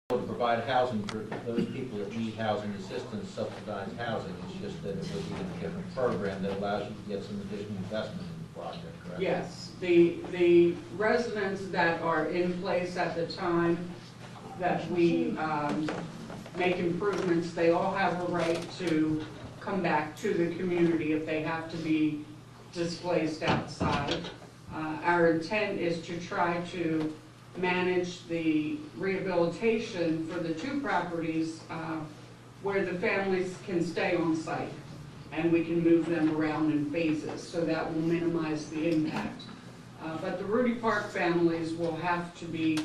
to provide housing for those people that need housing assistance, subsidized housing. It's just that it would be a different program that allows you to get some additional investment in the project, correct? Yes, the residents that are in place at the time that we make improvements, they all have a right to come back to the community if they have to be displaced outside. Our intent is to try to manage the rehabilitation for the two properties where the families can stay on site, and we can move them around in phases, so that will minimize the impact. But the Rudy Park families will have to be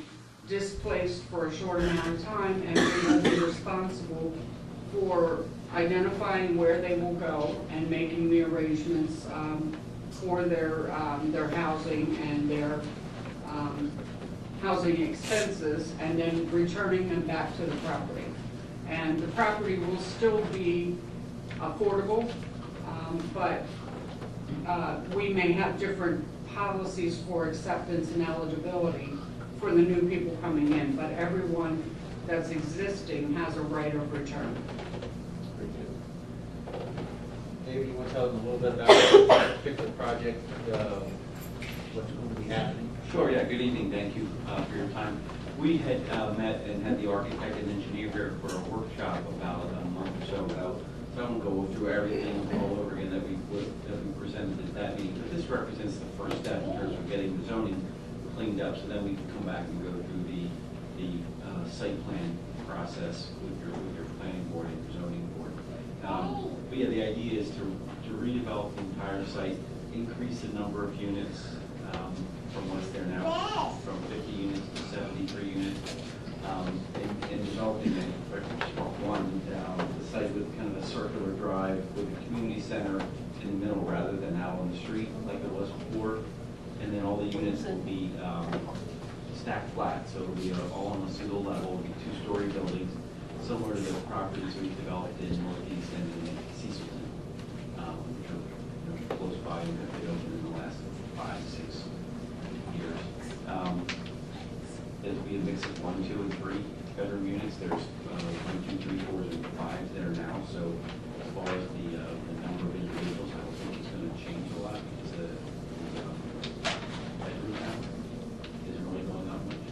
displaced for a short amount of time, and we will be responsible for identifying where they will go and making the arrangements for their housing and their housing expenses, and then returning them back to the property. And the property will still be affordable, but we may have different policies for acceptance and eligibility for the new people coming in, but everyone that's existing has a right of return. Very good. David, you want to tell them a little bit about this particular project, what's going to be happening? Sure, yeah, good evening, thank you for your time. We had met and had the architect and engineer here for a workshop about a month or so ago. So I won't go through everything all over again that we presented at that meeting, but this represents the first step in terms of getting the zoning cleaned up, so then we can come back and go through the site plan process with your planning board and your zoning board. But yeah, the idea is to redevelop the entire site, increase the number of units from what's there now, from 50 units to 73 units, and developing the site with kind of a circular drive with a community center in the middle rather than out on the street like it was before. And then all the units will be stacked flat, so it'll be all on a single level. It'll be two-story buildings, similar to the properties we've developed in Northeast and in Cecilton, which are close by and have been open in the last 5-6 years. It'll be a mix of 1, 2, and 3 bedroom units. There's 1, 2, 3, 4s, and 5s there now. So as far as the number of individuals, I don't think it's going to change a lot because the bedroom count isn't really going up much.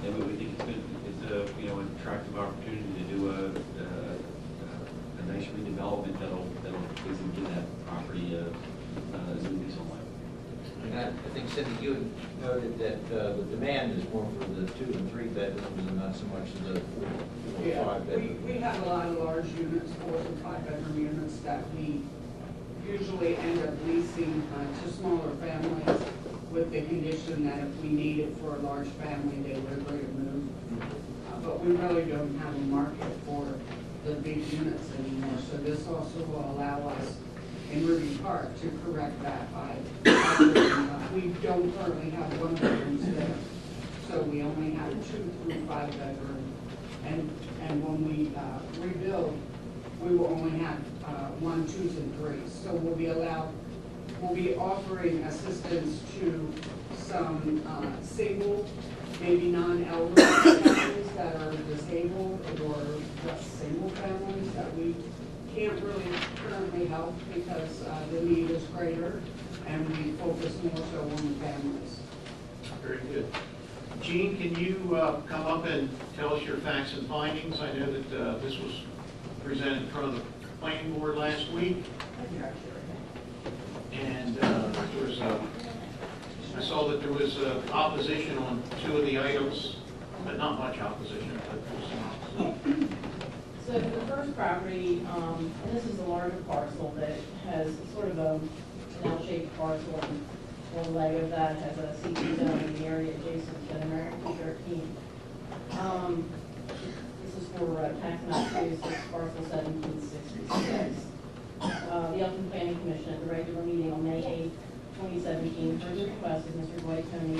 And we think it's a an attractive opportunity to do a nice redevelopment that'll basically give that property a new lease on life. And I think, Cindy, you had noted that the demand is more for the 2 and 3 bedrooms and not so much the 4 or 5 bedrooms. We have a lot of large units, 4 and 5 bedroom units that we usually end up leasing to smaller families with the condition that if we need it for a large family, they would agree to move. But we really don't have a market for the big units anymore, so this also will allow us in Ruby Park to correct that by we don't currently have 1 bedrooms there, so we only have 2 through 5 bedroom, and when we rebuild, we will only have 1, 2s, and 3s. So we'll be offering assistance to some single, maybe non-elderly families that are disabled, or just single families that we can't really currently help because the need is greater, and we focus more so on the families. Very good. Gene, can you come up and tell us your facts and findings? I know that this was presented in front of the planning board last week. And there was I saw that there was opposition on 2 of the items, but not much opposition, but there was some opposition. So for the first property, and this is a larger parcel that has sort of an L-shaped parcel, and one leg of that has a CT zone in the area adjacent to American 13. This is for tax map 26, parcel 1766. The Elkton Planning Commission at the regular meeting on May 8, 2017 heard the request of Mr. Dwight Tony,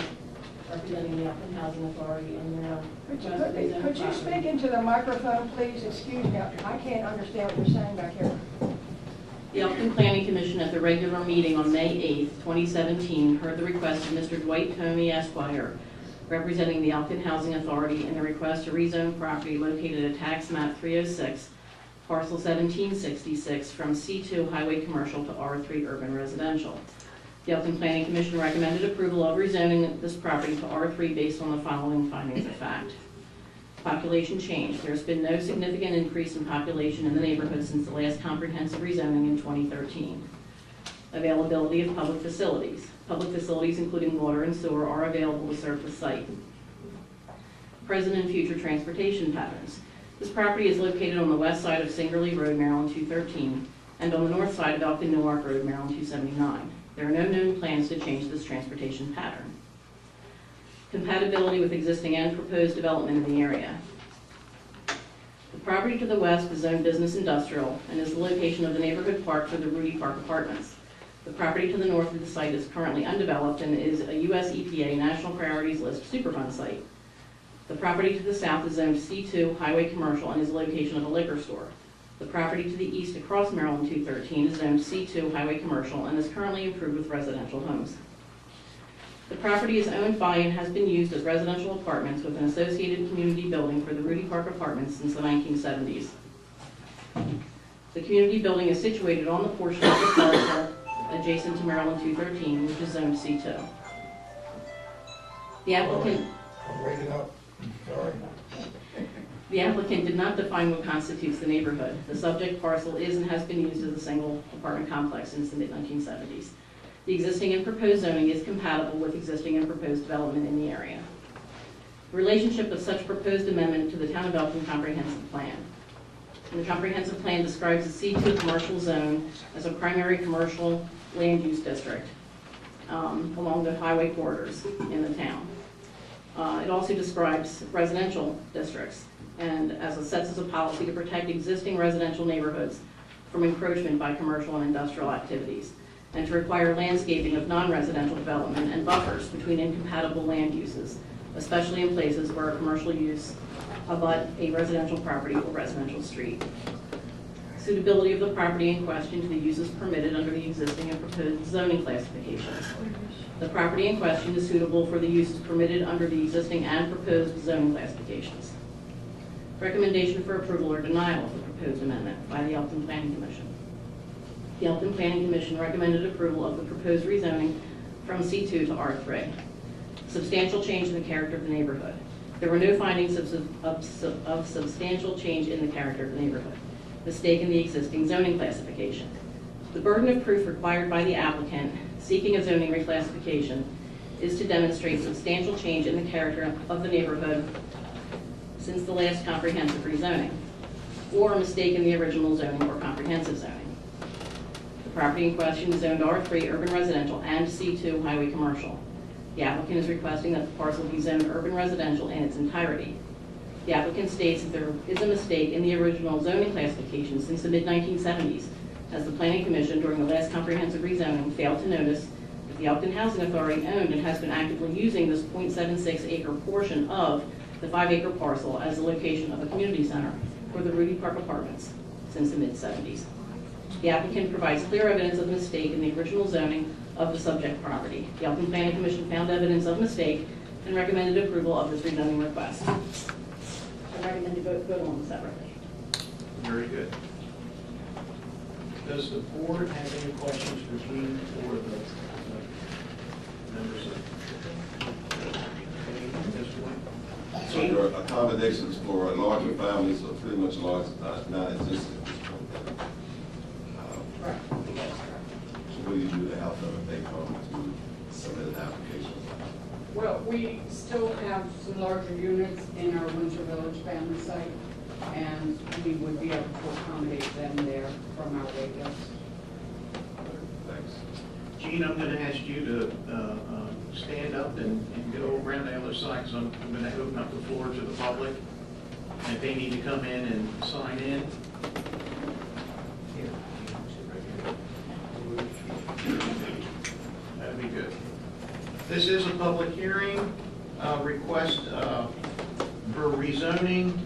representing the Elkton Housing Authority, and their Could you speak into the microphone, please? Excuse me, I can't understand what you're saying back here. The Elkton Planning Commission at the regular meeting on May 8, 2017 heard the request of Mr. Dwight Tony Esquire, representing the Elkton Housing Authority in the request to rezone property located at tax map 306, parcel 1766, from C2 Highway Commercial to R3 Urban Residential. The Elkton Planning Commission recommended approval of rezoning this property to R3 based on the following findings of fact. Population change. There's been no significant increase in population in the neighborhood since the last comprehensive rezoning in 2013. Availability of public facilities. Public facilities including water and sewer are available to serve the site. Present and future transportation patterns. This property is located on the west side of Singerly Road, Maryland 213, and on the north side of Elkton Newark Road, Maryland 279. There are no known plans to change this transportation pattern. Compatibility with existing and proposed development in the area. The property to the west is zoned business industrial and is the location of the neighborhood park for the Rudy Park Apartments. The property to the north of the site is currently undeveloped and is a U.S. EPA National Priorities List Superfund site. The property to the south is zoned C2 Highway Commercial and is the location of a liquor store. The property to the east across Maryland 213 is zoned C2 Highway Commercial and is currently improved with residential homes. The property is owned by and has been used as residential apartments with an associated community building for the Rudy Park Apartments since the 1970s. The community building is situated on the portion of the parcel adjacent to Maryland 213, which is zoned C2. The applicant... Wait it up. Sorry. The applicant did not define what constitutes the neighborhood. The subject parcel is and has been used as a single apartment complex since the mid-1970s. The existing and proposed zoning is compatible with existing and proposed development in the area. The relationship of such proposed amendment to the Town of Elkton Comprehensive Plan. And the comprehensive plan describes the C2 commercial zone as a primary commercial land use district along the highway corridors in the town. It also describes residential districts and sets as a policy to protect existing residential neighborhoods from encroachment by commercial and industrial activities, and to require landscaping of non-residential development and buffers between incompatible land uses, especially in places where a commercial use abut a residential property or residential street. Suitability of the property in question to the uses permitted under the existing and proposed zoning classifications. The property in question is suitable for the uses permitted under the existing and proposed zoning classifications. Recommendation for approval or denial of the proposed amendment by the Elkton Planning Commission. The Elkton Planning Commission recommended approval of the proposed rezoning from C2 to R3. Substantial change in the character of the neighborhood. There were no findings of substantial change in the character of the neighborhood. Mistake in the existing zoning classification. The burden of proof required by the applicant seeking a zoning reclassification is to demonstrate substantial change in the character of the neighborhood since the last comprehensive rezoning, or a mistake in the original zoning or comprehensive zoning. The property in question is zoned R3 urban residential and C2 highway commercial. The applicant is requesting that the parcel be zoned urban residential in its entirety. The applicant states that there is a mistake in the original zoning classification since the mid-1970s, as the Planning Commission during the last comprehensive rezoning failed to notice that the Elkton Housing Authority owned and has been actively using this 0.76 acre portion of the 5 acre parcel as the location of a community center for the Rudy Park Apartments since the mid-70s. The applicant provides clear evidence of mistake in the original zoning of the subject property. The Elkton Planning Commission found evidence of mistake and recommended approval of this rezoning request. I recommend to vote on them separately. Very good. Does the board have any questions for Gene or the members of at this point? So your accommodations for larger families are pretty much large, non-existent. Right. So what do you do to help them if they come to submit an application? Well, we still have some larger units in our Windsor Village family site, and we would be able to accommodate them there from our wait list. Thanks. Gene, I'm going to ask you to stand up and go around the other side, because I'm going to open up the floor to the public. And if they need to come in and sign in. That'd be good. This is a public hearing, request for rezoning.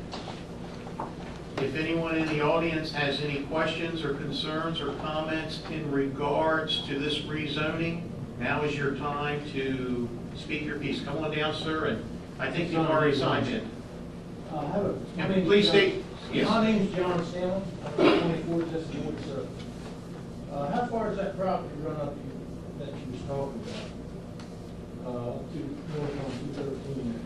If anyone in the audience has any questions or concerns or comments in regards to this rezoning, now is your time to speak your piece. Come on down, sir, and I think you've already signed it. I have a. And please state, yes. My name's John Stanley, I'm 24, just Ward Service. How far does that property run up that you was talking about? To north on 213 there?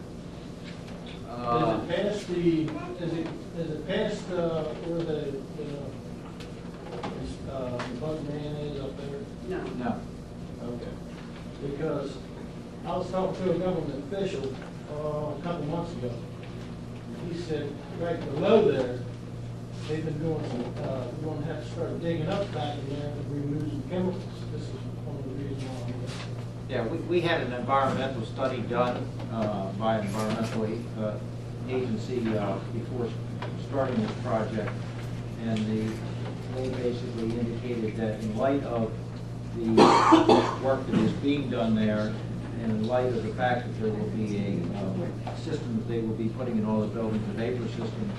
Is it past where the bug man is up there? No. No. Okay. Because I was talking to a government official a couple months ago. He said right below there, they've been doing some, we're gonna have to start digging up back in there to remove some chemicals. This is one of the reasons why I'm here. Yeah, we had an environmental study done by an environmental agency before starting this project. And they basically indicated that in light of the work that is being done there, and in light of the fact that there will be a system that they will be putting in all the buildings, a vapor system,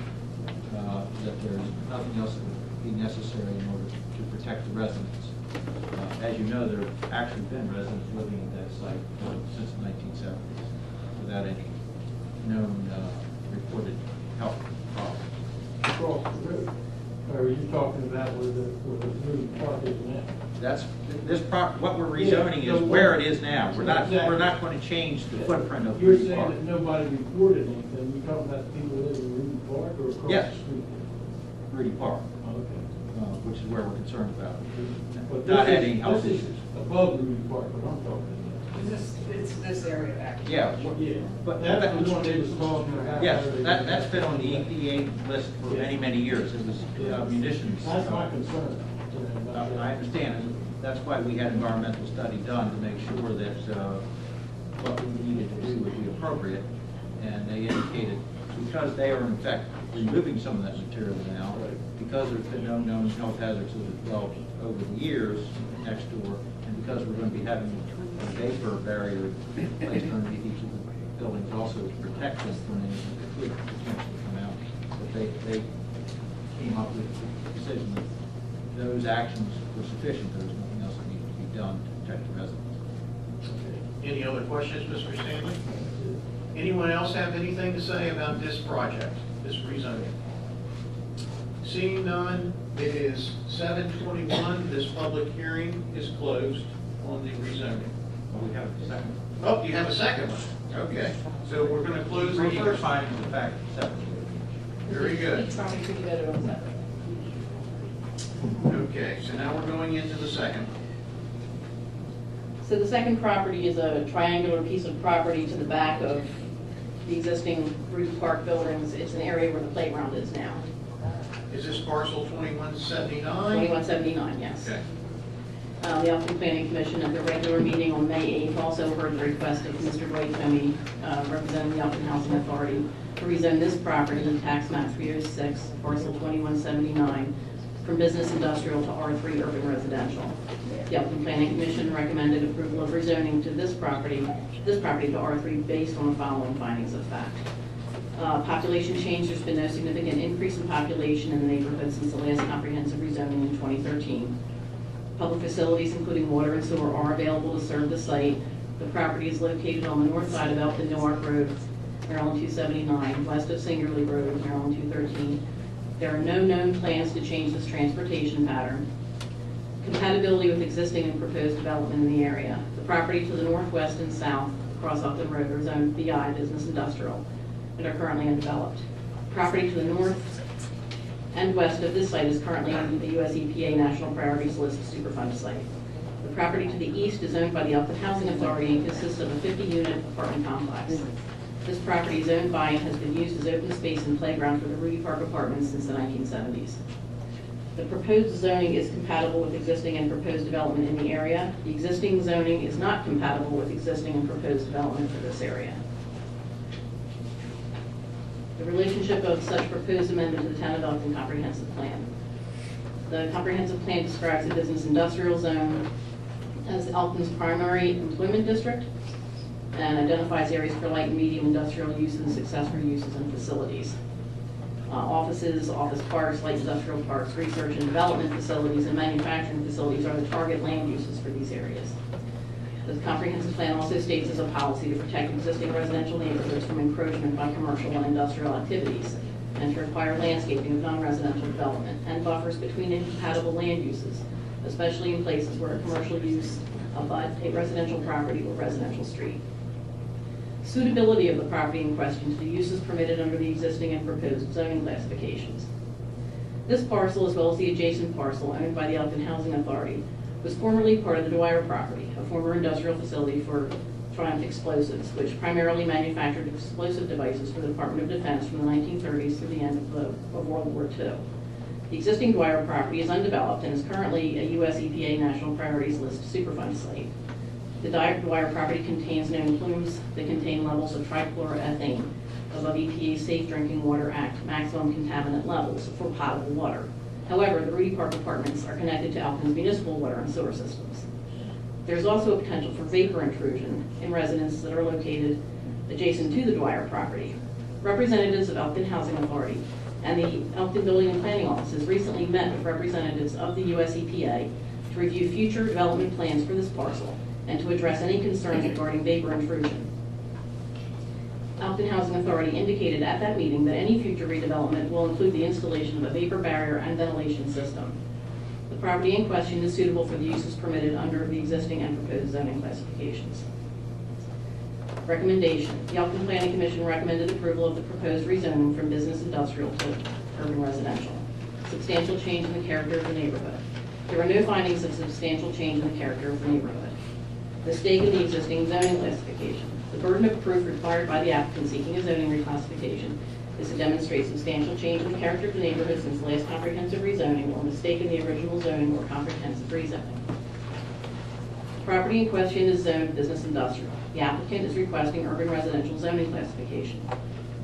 that there's nothing else that would be necessary in order to protect the residents. As you know, there have actually been residents living at that site since the 1970s without any known reported health problems. Across the road. Or are you talking about where the new park is now? That's, what we're rezoning is where it is now. We're not going to change the footprint of You're Rudy saying Park. that nobody reported anything, you're talking about the people who live in Rudy Park or across Yes. the street? Rudy Park, Okay. which is where we're concerned about. But Not this adding health is issues. above Rudy Park, what I'm talking It's this area back here. Yeah, about. Yeah, but that's the one they was talking about. yes, that's been on the EPA list for many, many years. It was munitions. That's my concern. about that. I understand, and that's why we had environmental study done to make sure that what we needed to do would be appropriate. And they indicated, because they are in fact removing some of that material now, because there's been no known health hazards that have developed over the years next door, and because we're going to be having a vapor barrier placed underneath each of the buildings also to protect them from anything that could potentially come out, that they came up with the decision that those actions were sufficient. There was nothing else that needed to be done to protect the residents. Any other questions, Mr. Stanley? Anyone else have anything to say about this project, this rezoning? Seeing none, it is 7:21. This public hearing is closed on the rezoning. Well, we have a second. Oh, you have a second one? Okay, so we're going to close the We're hearing. finding the fact separately. Very good. Each property could be voted on separately. Okay, so now we're going into the second. So the second property is a triangular piece of property to the back of the existing Rudy Park buildings. It's an area where the playground is now. Is this parcel 2179? 2179, yes. Okay. The Elkton Planning Commission at their regular meeting on May 8th also heard the request of Mr. Dwight Tomey, representing the Elkton Housing Authority, to rezone this property in tax map 306, parcel 2179, from business industrial to R3 urban residential. The Elkton Planning Commission recommended approval of rezoning to this property to R3 based on the following findings of fact. Population change, there's been no significant increase in population in the neighborhood since the last comprehensive rezoning in 2013. Public facilities, including water and sewer, are available to serve the site. The property is located on the north side of Elkton Newark Road, Maryland 279, west of Singerly Road, Maryland 213. There are no known plans to change this transportation pattern. Compatibility with existing and proposed development in the area. The property to the northwest and south across Elkton Road are zoned BI, business industrial, and are currently undeveloped. Property to the north and west of this site is currently on the US EPA National Priorities List Superfund site. The property to the east is owned by the Elkton Housing Authority and consists of a 50-unit apartment complex. This property is owned by and has been used as open space and playground for the Rudy Park Apartments since the 1970s. The proposed zoning is compatible with existing and proposed development in the area. The existing zoning is not compatible with existing and proposed development for this area. The relationship of such proposed amendment to the Town of Elkton Comprehensive Plan. The comprehensive plan describes the business industrial zone as Elkton's primary employment district and identifies areas for light and medium industrial uses, accessory uses, and facilities. Offices, office parks, light industrial parks, research and development facilities, and manufacturing facilities are the target land uses for these areas. The comprehensive plan also states as a policy to protect existing residential neighborhoods from encroachment by commercial and industrial activities, and to require landscaping of non-residential development and buffers between incompatible land uses, especially in places where a commercial use abuts a residential property or residential street. Suitability of the property in question to the uses permitted under the existing and proposed zoning classifications. This parcel, as well as the adjacent parcel owned by the Elkton Housing Authority, was formerly part of the Dwyer property, a former industrial facility for Triumph Explosives, which primarily manufactured explosive devices for the Department of Defense from the 1930s through the end of World War II. The existing Dwyer property is undeveloped and is currently a U.S. EPA National Priorities List Superfund site. The Dwyer property contains known plumes that contain levels of trichloroethane above EPA's Safe Drinking Water Act maximum contaminant levels for potable water. However, the Rudy Park apartments are connected to Elkton's municipal water and sewer systems. There's also a potential for vapor intrusion in residences that are located adjacent to the Dwyer property. Representatives of Elkton Housing Authority and the Elkton Building and Planning Offices recently met with representatives of the US EPA to review future development plans for this parcel and to address any concerns regarding vapor intrusion. Elkton Housing Authority indicated at that meeting that any future redevelopment will include the installation of a vapor barrier and ventilation system. The property in question is suitable for the uses permitted under the existing and proposed zoning classifications. Recommendation. The Elkton Planning Commission recommended approval of the proposed rezoning from business industrial to urban residential. Substantial change in the character of the neighborhood. There are no findings of substantial change in the character of the neighborhood. Mistake in the existing zoning classification. The burden of proof required by the applicant seeking a zoning reclassification is to demonstrate substantial change in the character of the neighborhood since the last comprehensive rezoning or mistake in the original zoning or comprehensive rezoning. The property in question is zoned business industrial. The applicant is requesting urban residential zoning classification.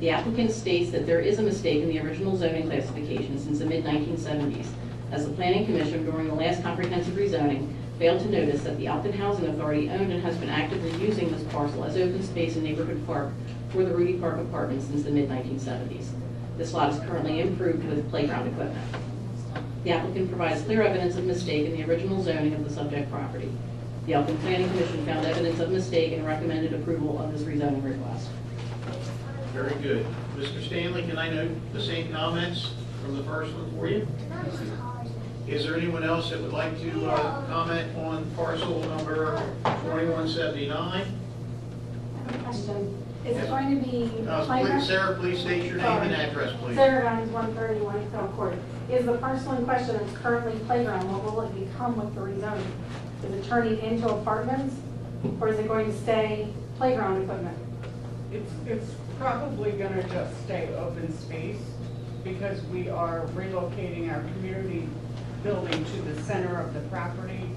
The applicant states that there is a mistake in the original zoning classification since the mid-1970s, as the Planning Commission during the last comprehensive rezoning failed to notice that the Elkton Housing Authority owned and has been actively using this parcel as open space and neighborhood park for the Rudy Park apartments since the mid-1970s. This lot is currently improved with playground equipment. The applicant provides clear evidence of mistake in the original zoning of the subject property. The Elkton Planning Commission found evidence of mistake and recommended approval of this rezoning request. Very good. Mr. Stanley, can I note the same comments from the first one for you? Is there anyone else that would like to comment on parcel number 2179? Question. Is it going to be Please, Sarah, please state your name and address, please. Sarah Vines, 131 Hill Court. Is the parcel in question that's currently playground, what will it become with the rezoning? Is it turning into apartments, or is it going to stay playground equipment? It's probably gonna just stay open space because we are relocating our community building to the center of the property.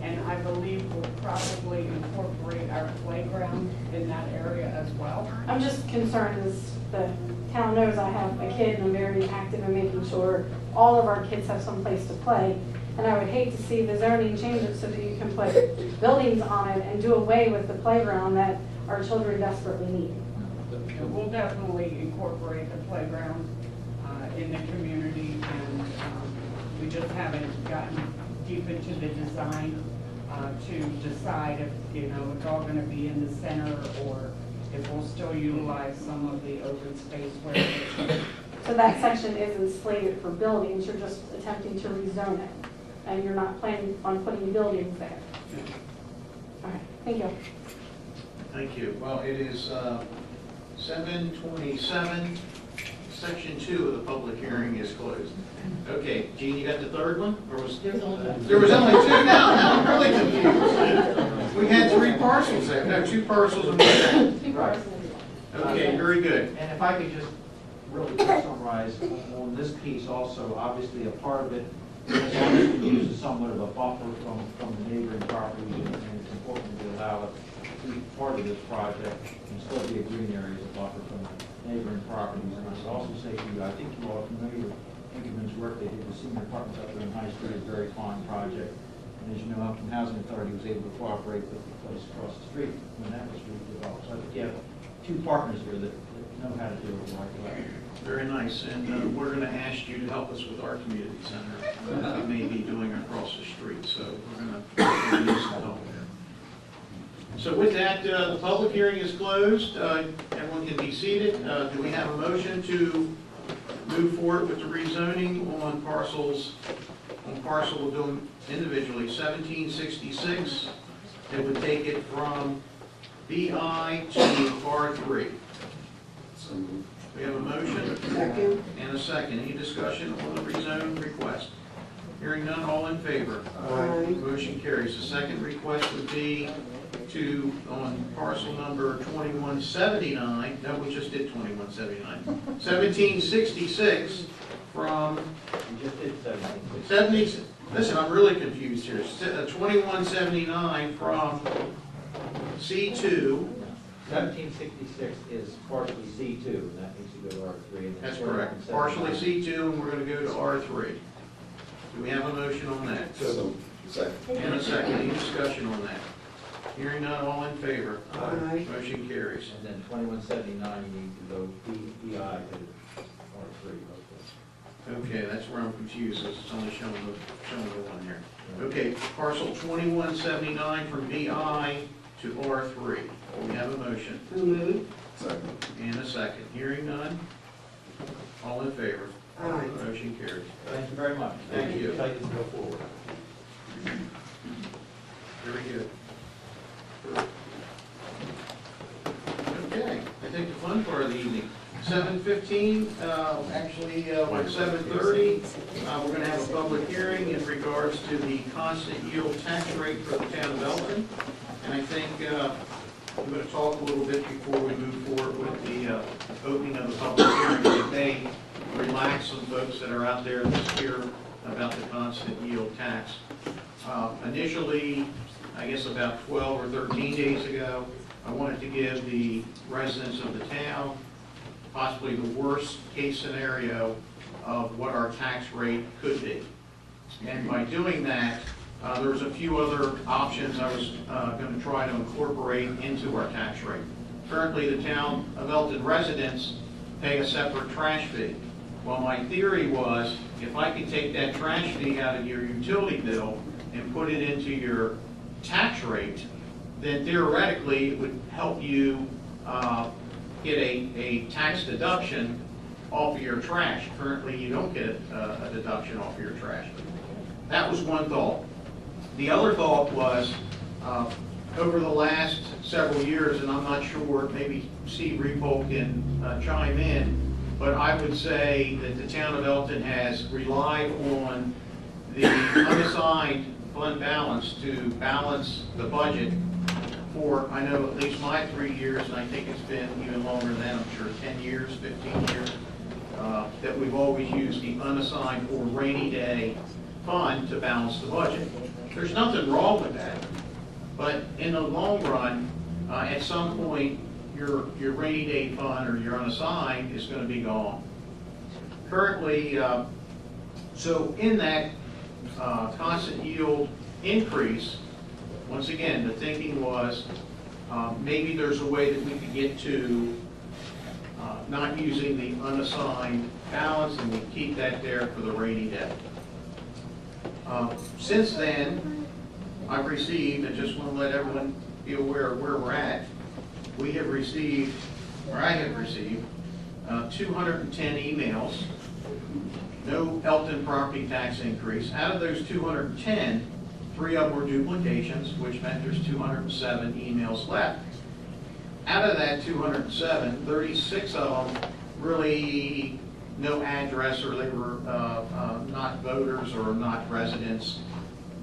And I believe we'll probably incorporate our playground in that area as well. I'm just concerned, as the town knows, I have a kid and I'm very active in making sure all of our kids have some place to play. And I would hate to see the zoning change it so that you can put buildings on it and do away with the playground that our children desperately need. We'll definitely incorporate the playground in the community, and we just haven't gotten deep into the design to decide if, you know, it's all going to be in the center or if we'll still utilize some of the open space where it is. So that section isn't slated for buildings, you're just attempting to rezone it, and you're not planning on putting buildings there. All right, thank you. Thank you. Well, it is 7:27. Section 2 of the public hearing is closed. Okay, Gene, you got the third one? Or was There's only two. there was only two? Now I'm really confused. We had 3 parcels there. No, 2 parcels and 1. Two parcels. Okay, very good. And if I could just really quick summarize on this piece also, obviously a part of it is always to use somewhat of a buffer from the neighboring properties, and it's important to allow it to be part of this project and still be a green area as a buffer from the neighboring properties. And I would also say to you, I think you all are familiar with Inkerman's work they did with senior apartments up there in High Street, a very fine project. And as you know, Elkton Housing Authority was able to cooperate with the place across the street when that was redeveloped. So I think you have 2 partners here that know how to do it the right way. Very nice. And we're going to ask you to help us with our community center that we may be doing across the street. So we're going to need some help there. So with that, the public hearing is closed. Everyone can be seated. Do we have a motion to move forward with the rezoning on parcels, on parcel we'll do them individually, 1766? It would take it from BI to R3. So moved. We have a motion Second. and a second. Any discussion on the rezone request? Hearing none, all in favor? Aye. Motion carries. The second request would be to, on parcel number 2179, no, we just did 2179, 1766 from We just did 70, listen, I'm really confused here. 2179 from C2, 1766 is partially C2, and that needs to go to R3. And then that's correct, 2179 partially C2, and we're going to go to R3. Do we have a motion on that? So, second. And a second, any discussion on that? Hearing none, all in favor? Aye. Motion carries. And then 2179, you need to go BI to R3. Okay, that's where I'm confused, it's only showing the one here. Okay, parcel 2179 from BI to R3. We have a motion So moved. Second. and a second. Hearing none, all in favor? Aye. Motion carries. Thank you very much. Thank you. Excited to go forward. Very good. Okay, I think the fun part of the evening, 7:15, actually, like 7:30, we're going to have a public hearing in regards to the constant yield tax rate for the town of Elkton. And I think I'm going to talk a little bit before we move forward with the opening of the public hearing. It may relax some folks that are out there this year about the constant yield tax. Initially, I guess about 12 or 13 days ago, I wanted to give the residents of the town possibly the worst case scenario of what our tax rate could be. And by doing that, there was a few other options I was going to try to incorporate into our tax rate. Currently, the town of Elkton residents pay a separate trash fee. Well, my theory was, if I could take that trash fee out of your utility bill and put it into your tax rate, then theoretically it would help you get a tax deduction off of your trash. Currently, you don't get a deduction off of your trash. That was one thought. The other thought was, over the last several years, and I'm not sure, maybe Steve Repold can chime in, but I would say that the town of Elkton has relied on the unassigned fund balance to balance the budget for, I know, at least my 3 years, and I think it's been even longer than that, I'm sure 10 years, 15 years, that we've always used the unassigned or rainy day fund to balance the budget. There's nothing wrong with that, but in the long run, at some point, your rainy day fund or your unassigned is going to be gone. Currently, so in that constant yield increase, once again, the thinking was maybe there's a way that we could get to not using the unassigned balance, and we keep that there for the rainy day. Since then, I've received, and just want to let everyone be aware of where we're at, we have received, or I have received, 210 emails, no Elkton property tax increase. Out of those 210, 3 of them were duplications, which meant there's 207 emails left. Out of that 207, 36 of them really no address, or they were not voters or not residents.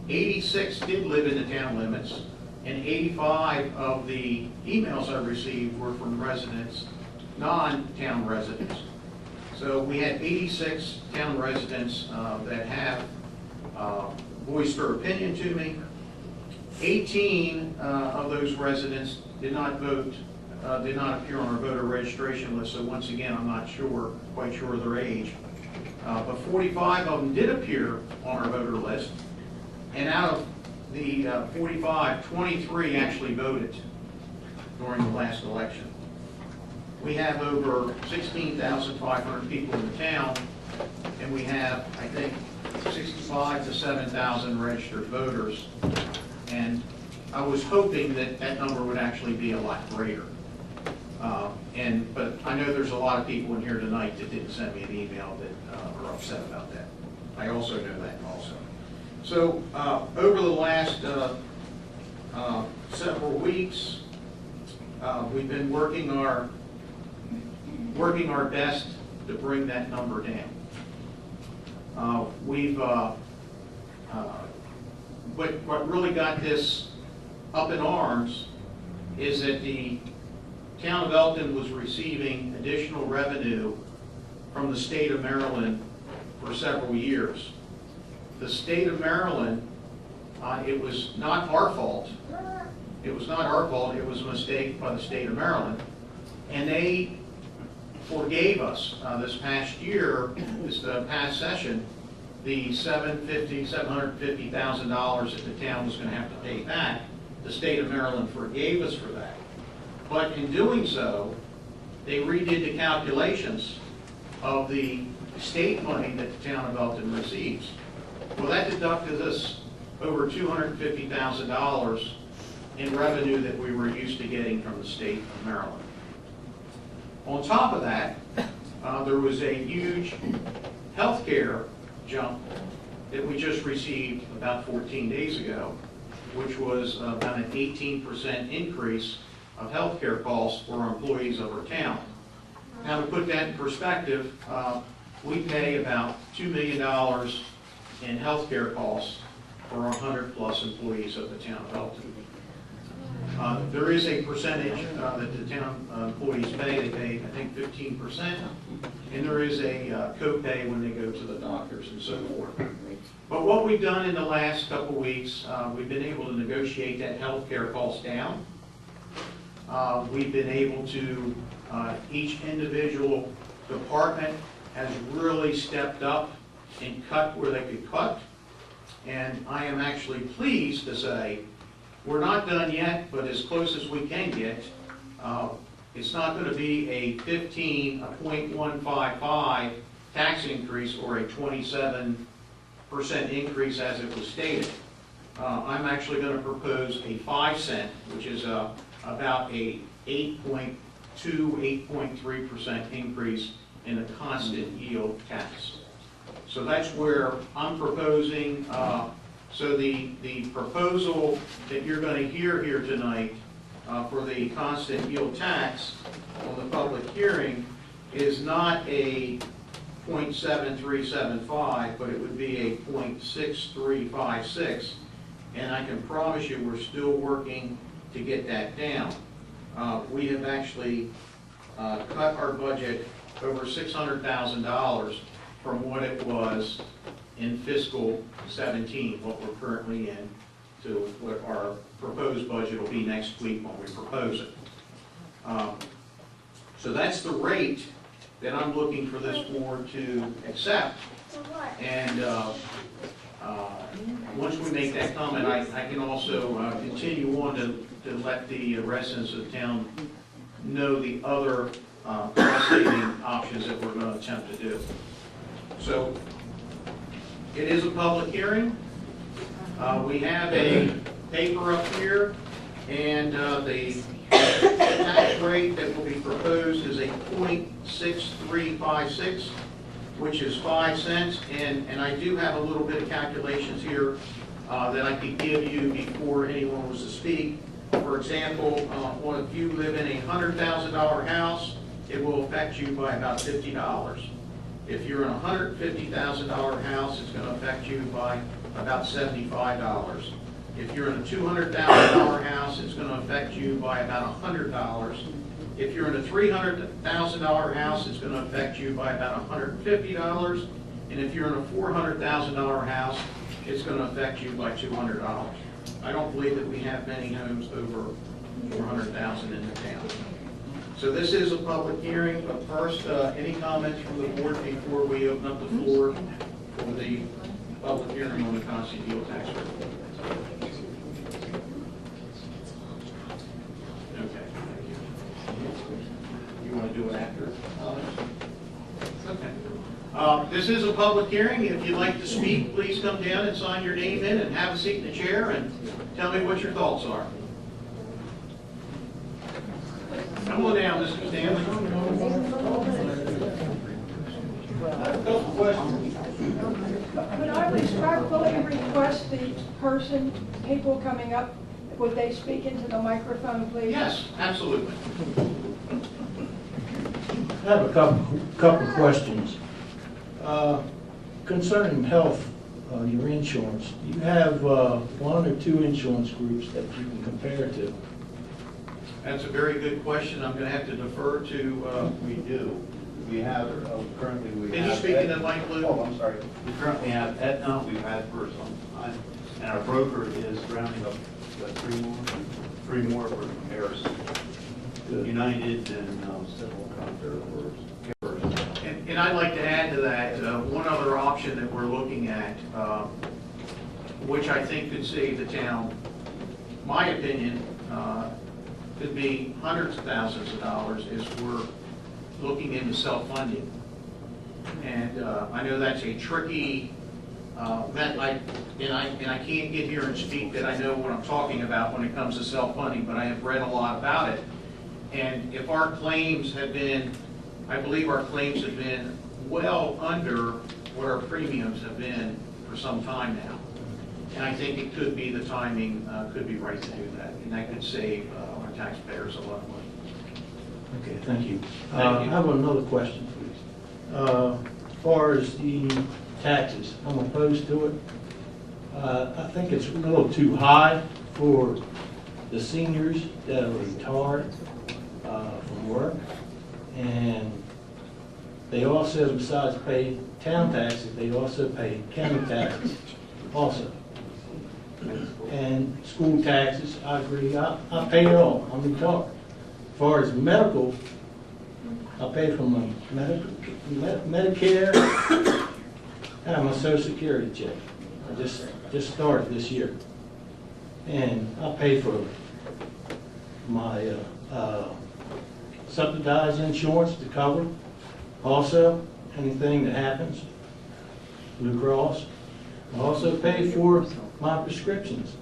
86 did live in the town limits, and 85 of the emails I received were from residents, non-town residents. So we had 86 town residents that have voiced their opinion to me. 18 of those residents did not vote, did not appear on our voter registration list, so once again, I'm not quite sure of their age. But 45 of them did appear on our voter list, and out of the 45, 23 actually voted during the last election. We have over 16,500 people in the town, and we have, I think, 65 to 7,000 registered voters. And I was hoping that that number would actually be a lot greater. But I know there's a lot of people in here tonight that didn't send me an email that are upset about that. I also know that also. So over the last several weeks, we've been working our best to bring that number down. What really got this up in arms is that the town of Elkton was receiving additional revenue from the state of Maryland for several years. The state of Maryland, it was not our fault. It was not our fault. It was a mistake by the state of Maryland. And they forgave us this past year, this past session, the $750,000 that the town was going to have to pay back. The state of Maryland forgave us for that. But in doing so, they redid the calculations of the state money that the town of Elkton receives. Well, that deducted us over $250,000 in revenue that we were used to getting from the state of Maryland. On top of that, there was a huge healthcare jump that we just received about 14 days ago, which was about an 18% increase of healthcare costs for our employees of our town. Now, to put that in perspective, we pay about $2 million in healthcare costs for our 100+ employees of the town of Elkton. There is a percentage that the town employees pay. They pay, I think, 15%, and there is a co-pay when they go to the doctors and so forth. But what we've done in the last couple weeks, we've been able to negotiate that healthcare cost down. We've been able to, each individual department has really stepped up and cut where they could cut. And I am actually pleased to say, we're not done yet, but as close as we can get. It's not going to be a 0.155 tax increase or a 27% increase as it was stated. I'm actually going to propose a 5 cent, which is about a 8.2, 8.3% increase in the constant yield tax. So that's where I'm proposing. So the proposal that you're going to hear here tonight for the constant yield tax on the public hearing is not a 0.7375, but it would be a 0.6356. And I can promise you we're still working to get that down. We have actually cut our budget over $600,000 from what it was in fiscal 17, what we're currently in, to what our proposed budget will be next week when we propose it. So that's the rate that I'm looking for this board to accept. And once we make that comment, I can also continue on to let the residents of the town know the other cost-saving options that we're going to attempt to do. So it is a public hearing. We have a paper up here, and the tax rate that will be proposed is a 0.6356, which is 5 cents. And I do have a little bit of calculations here that I could give you before anyone was to speak. For example, if you live in a $100,000 house, it will affect you by about $50. If you're in a $150,000 house, it's going to affect you by about $75. If you're in a $200,000 house, it's going to affect you by about $100. If you're in a $300,000 house, it's going to affect you by about $150. And if you're in a $400,000 house, it's going to affect you by $200. I don't believe that we have many homes over $400,000 in the town. So this is a public hearing, but first, any comments from the board before we open up the floor for the public hearing on the constant yield tax rate? Okay, thank you. You want to do it after? Okay. This is a public hearing. If you'd like to speak, please come down and sign your name in and have a seat in the chair and tell me what your thoughts are. Come on down, Mr. Stanley. Could I respectfully request the person, people coming up, would they speak into the microphone, please? Yes, absolutely. I have a couple questions. Concerning health, your insurance, do you have one or two insurance groups that you can compare to? That's a very good question. I'm going to have to defer to, We do. We have, currently we have. can you speak in the mic, Lou? Oh, I'm sorry. We currently have Aetna, we've had for some time, and our broker is rounding up three more for comparison. Good. United and Civil Contractors. And I'd like to add to that, one other option that we're looking at, which I think could save the town, my opinion, could be hundreds of thousands of dollars, is we're looking into self-funding. And I know that's a tricky, and I can't get here and speak that I know what I'm talking about when it comes to self-funding, but I have read a lot about it. And if our claims have been, I believe our claims have been well under what our premiums have been for some time now. And I think it could be, the timing could be right to do that, and that could save our taxpayers a lot of money. Okay, thank you. Thank you. I have another question, please. As far as the taxes, I'm opposed to it. I think it's a little too high for the seniors that are retired from work. And they also, besides pay town taxes, they also pay county taxes also. And school taxes, I agree, I pay it all, I'm retired. As far as medical, I pay for my Medicare and my Social Security check. I just started this year. And I pay for my subsidized insurance to cover also anything that happens, Blue Cross. I also pay for my prescriptions.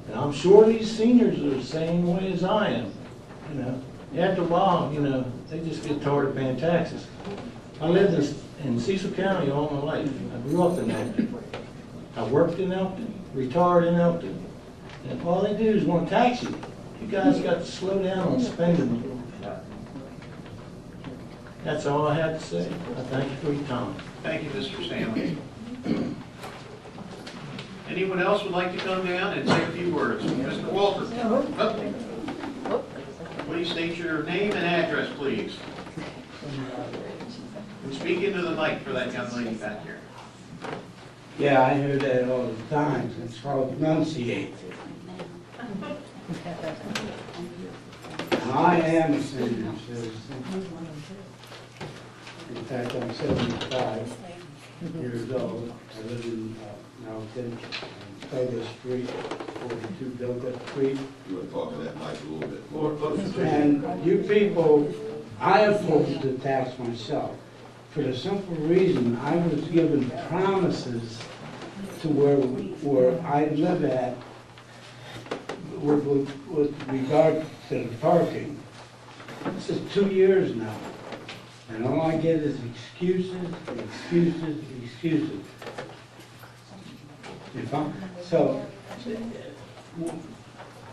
And I'm sure these seniors are the same way as I am. You know, after a while, you know, they just get tired of paying taxes. I lived in Cecil County all my life. I grew up in Elkton. I worked in Elkton, retired in Elkton. And all they do is want to tax you. You guys got to slow down on spending. That's all I have to say. I thank you for your time. Thank you, Mr. Stanley. Anyone else would like to come down and say a few words? Mr. Walter? Oh. Please state your name and address, please. And speak into the mic for that young lady back here. Yeah, I hear that all the time. It's called enunciate. I am a senior citizen. In fact, I'm 75 years old. I live in Elkton, Douglas Street, 42 Douglas Street. You want to talk to that mic a little bit more? And you people, I oppose the tax myself for the simple reason I was given promises to where I live at with regard to the parking. This is 2 years now. And all I get is excuses, excuses, excuses. So,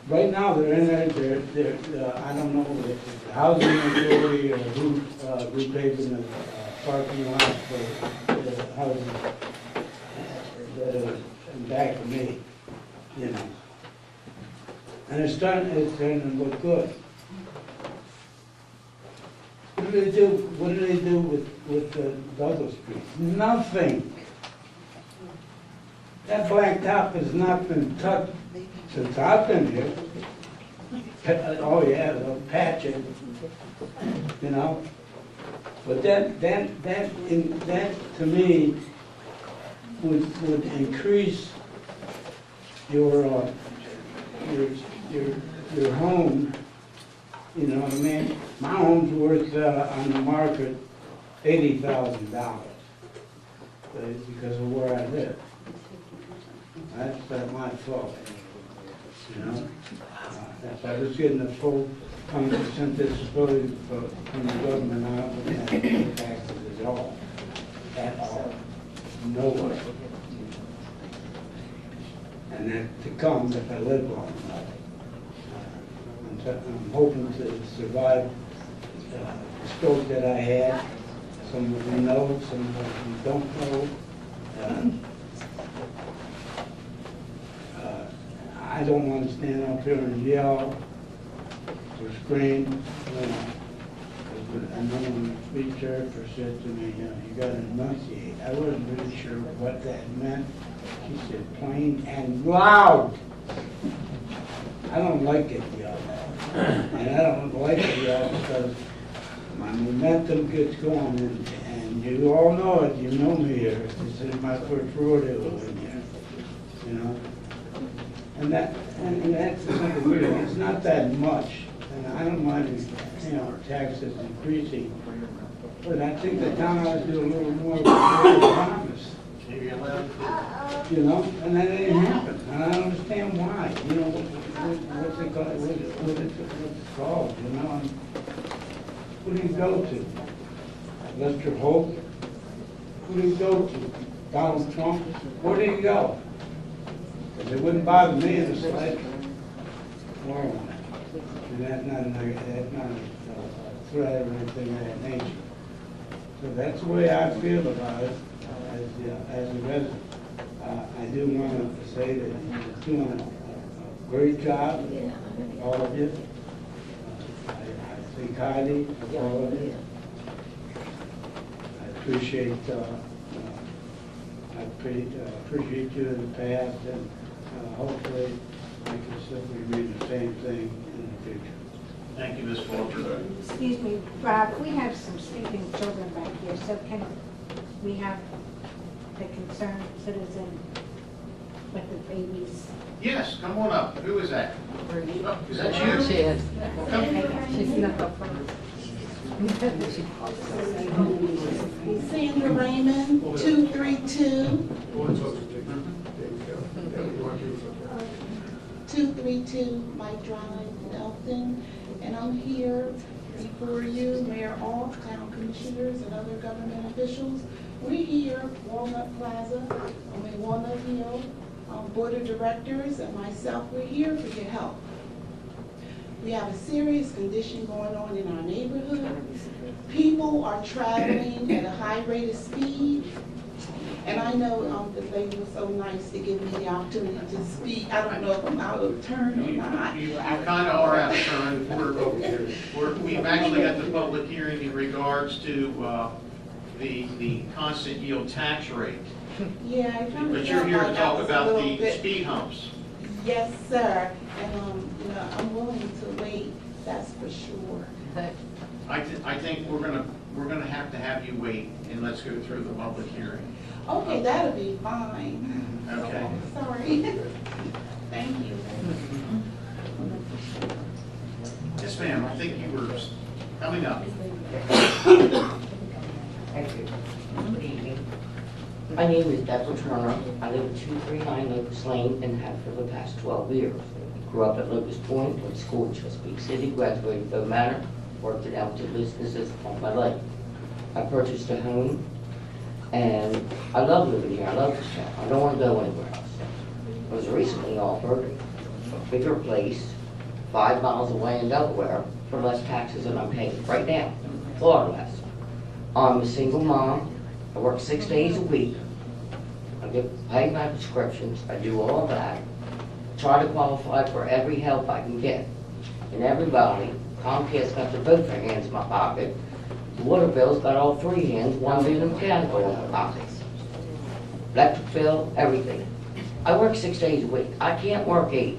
right now they're in there, I don't know if the housing authority or who repaving the parking lot for the housing that are back to me, you know. And it's starting to look good. What do they do? What do they do with Douglas Street? Nothing. That blacktop has not been touched since I've been here. Oh yeah, they'll patch it, you know. But that to me would increase your home. You know what I mean? My home's worth on the market $80,000 because of where I live. That's not my fault, you know? If I was getting a full 100% disability from the government, I wouldn't have to pay taxes at all, no way. And that to come if I live long enough. I'm hoping to survive the stroke that I had. Some of you know, some of you don't know. I don't want to stand up here and yell or scream. I know when the speech therapist said to me, you got to enunciate. I wasn't really sure what that meant. She said, plain and loud. I don't like it yelled. And I don't like it yelled because my momentum gets going, and you all know it. You know me here. This is my first rodeo in here, you know. And that's the thing. It's not that much, and I don't mind, taxes increasing. But I think the town ought to do a little more of a promise. You know, and that ain't happened, and I don't understand why. You know, what's it called? What's it called? You know, and who do you go to? Lester Holt? Who do you go to? Donald Trump? Where do you go? Because it wouldn't bother me in the slightest. And that's not a threat or anything of that nature. So that's the way I feel about it as a resident. I do want to say that you're doing a great job, all of you. I think highly of all of you. I appreciate appreciate you in the past, and hopefully I can simply read the same thing in the future. Thank you, Ms. Walter. Excuse me, Rob, we have some sleeping children back here, so can we have the concerned citizen with the babies? Yes, come on up. Who is that? Oh, is that you? She is. Come. She's not the first. Sandra Raymond, 232. 232 Mike Drive in Elkton. And I'm here before you, Mayor Alt, Town Commissioners, and other government officials. We're here, Walnut Hill, Board of Directors, and myself, we're here for your help. We have a serious condition going on in our neighborhood. People are traveling at a high rate of speed. And I know the lady was so nice to give me the opportunity to speak. I don't know if I'm out of turn or not. You kind of are out of turn. We've actually got the public hearing in regards to the constant yield tax rate. Yeah, I kind of. But you're here to talk about the speed humps. Yes, sir. And I'm willing to wait. That's for sure. I think we're gonna have to have you wait, and let's go through the public hearing. Okay, that'll be fine. Okay. Sorry. Thank you. Yes, ma'am. I think you were coming up. Thank you. Good evening. My name is Deborah Turner. I live at 239 Locust Lane in Hatfield for the past 12 years. Grew up at Locust Point, went to school in Chesapeake City, graduated Bow Manor, worked in Elkton businesses all my life. I purchased a home, and I love living here. I love this town. I don't want to go anywhere else. I was recently offered a bigger place 5 miles away in Delaware for less taxes than I'm paying right now, far less. I'm a single mom. I work 6 days a week. I pay my prescriptions. I do all that. Try to qualify for every help I can get. And everybody, Comcast got their both their hands in my pocket. The water bill's got all 3 hands, one being mechanical in my pocket. Electric bill, everything. I work 6 days a week. I can't work 8.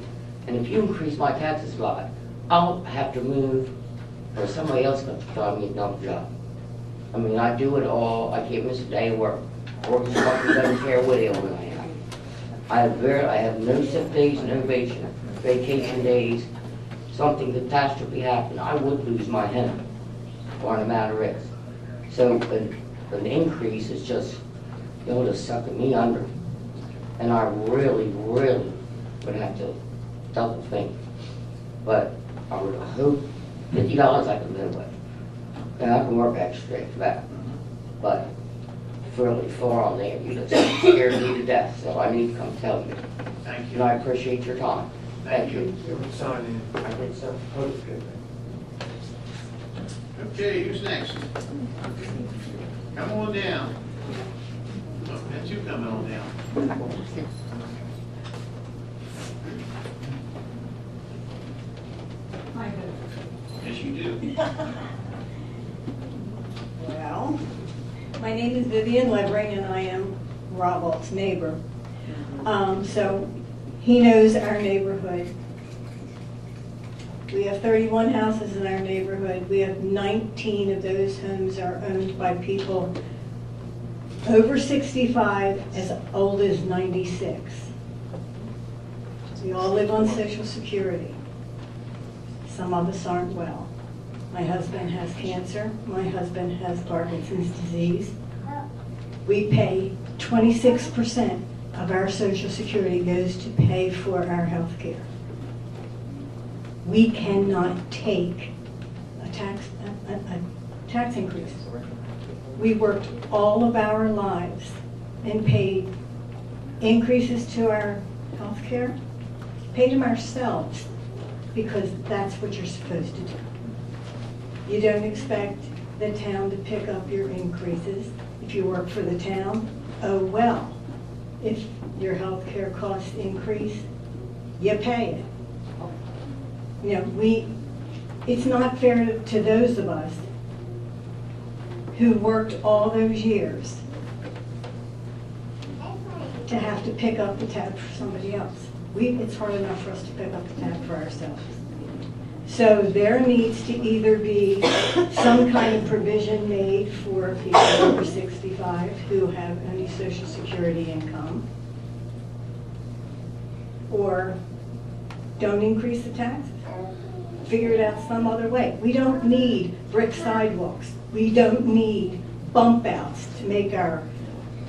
And if you increase my taxes a lot, I'll have to move, or somebody else got to find me another job. I mean, I do it all. I can't miss a day of work. Working company doesn't care what ailment I have. I have no sick days, no vacation days. Something catastrophe happened, I would lose my home, or no matter is. So an increase is just, just sucking me under. And I really, really would have to double think. But I would hope $50 I can live with. And I can work extra for that. But really far on there, you just scared me to death, so I need to come tell you. Thank And you. I appreciate your time. Thank you. You would sign in. I think so. Okay, who's next? Come on down. Oh, that's you coming on down. Yes, you do. Well, my name is Vivian Levering, and I am Rob Alt's neighbor. So he knows our neighborhood. We have 31 houses in our neighborhood. We have 19 of those homes are owned by people over 65, as old as 96. We all live on Social Security. Some of us aren't well. My husband has cancer. My husband has Parkinson's disease. We pay 26% of our Social Security goes to pay for our health care. We cannot take a tax increase. We worked all of our lives and paid increases to our health care, paid them ourselves, because that's what you're supposed to do. You don't expect the town to pick up your increases. If you work for the town, oh well. If your health care costs increase, you pay it. You know, it's not fair to those of us who worked all those years to have to pick up the tab for somebody else. It's hard enough for us to pick up the tab for ourselves. So there needs to either be some kind of provision made for people over 65 who have only Social Security income, or don't increase the taxes. Figure it out some other way. We don't need brick sidewalks. We don't need bump outs to make our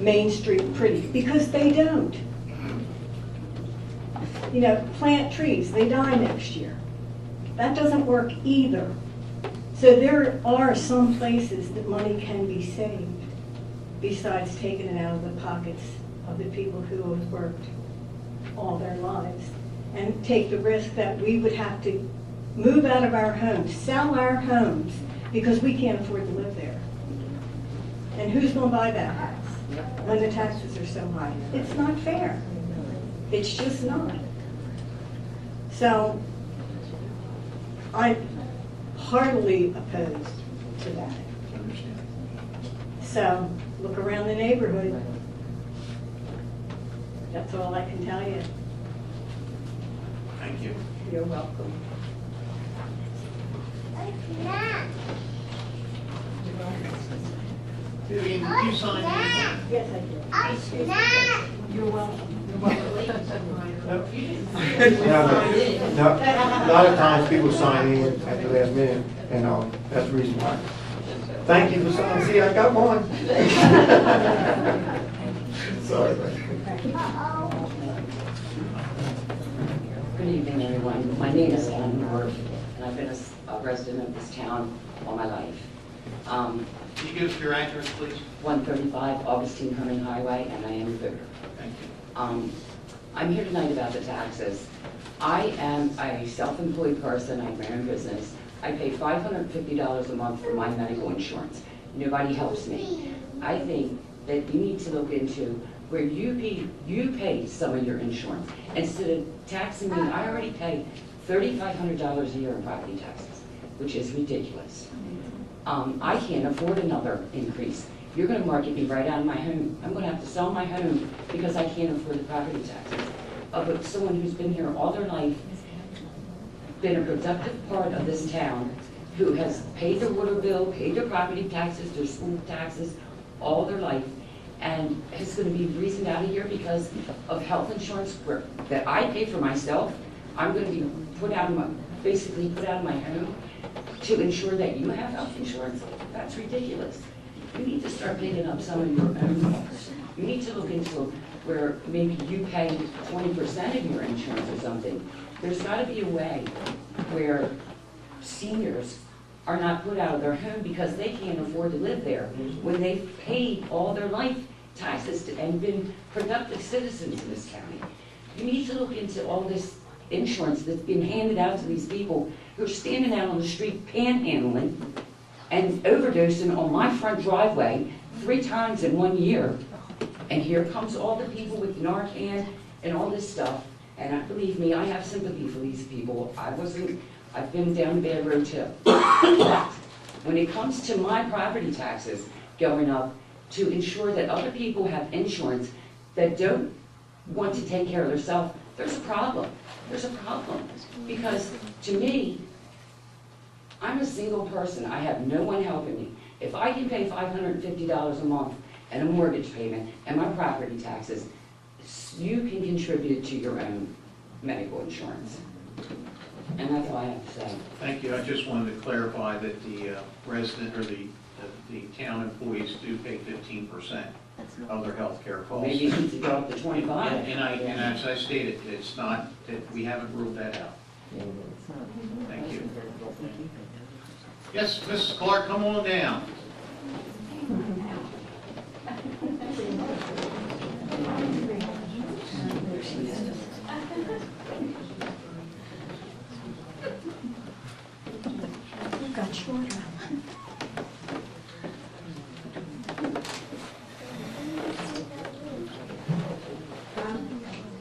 Main Street pretty, because they don't. You know, plant trees, they die next year. That doesn't work either. So there are some places that money can be saved besides taking it out of the pockets of the people who have worked all their lives and take the risk that we would have to move out of our homes, sell our homes, because we can't afford to live there. And who's going to buy that house when the taxes are so high? It's not fair. It's just not. So I'm heartily opposed to that. So look around the neighborhood. That's all I can tell you. Thank you. You're welcome. Vivian, did you sign in? Yes, I did. You're welcome. You're welcome. No, a lot of times people sign in at the last minute, and that's the reason why. Thank you for signing. See, I got one. Sorry. Good evening, everyone. My name is Ellen North, and I've been a resident of this town all my life. Can you give us your address, please? 135 Augustine Herman Highway, and I am a voter. Thank you. I'm here tonight about the taxes. I am a self-employed person. I have my own business. I pay $550 a month for my medical insurance. Nobody helps me. I think that you need to look into where you pay some of your insurance. Instead of taxing me, I already pay $3,500 a year in property taxes, which is ridiculous. I can't afford another increase. You're going to market me right out of my home. I'm going to have to sell my home because I can't afford the property taxes. But someone who's been here all their life, been a productive part of this town, who has paid their water bill, paid their property taxes, their school taxes all their life, and is going to be reasoned out of here because of health insurance that I pay for myself. I'm going to be basically put out of my home to ensure that you have health insurance. That's ridiculous. you need to start picking up some of your own costs. You need to look into where maybe you pay 20% of your insurance or something. There's gotta be a way where seniors are not put out of their home because they can't afford to live there when they've paid all their life taxes and been productive citizens in this county. You need to look into all this insurance that's been handed out to these people who are standing out on the street panhandling and overdosing on my front driveway 3 times in 1 year. And here comes all the people with Narcan and all this stuff. And believe me, I have sympathy for these people. I've been down a bad road too. But when it comes to my property taxes going up, to ensure that other people have insurance that don't want to take care of themselves, there's a problem. There's a problem. Because to me, I'm a single person. I have no one helping me. If I can pay $550 a month and a mortgage payment and my property taxes, you can contribute to your own medical insurance. And that's all I have to say. Thank you. I just wanted to clarify that the resident or the town employees do pay 15% of their health care costs. Maybe it needs to go up to 25. And as I stated, it's not, that we haven't ruled that out. Thank you. Yes, Mrs. Clark, come on down. Got shorter.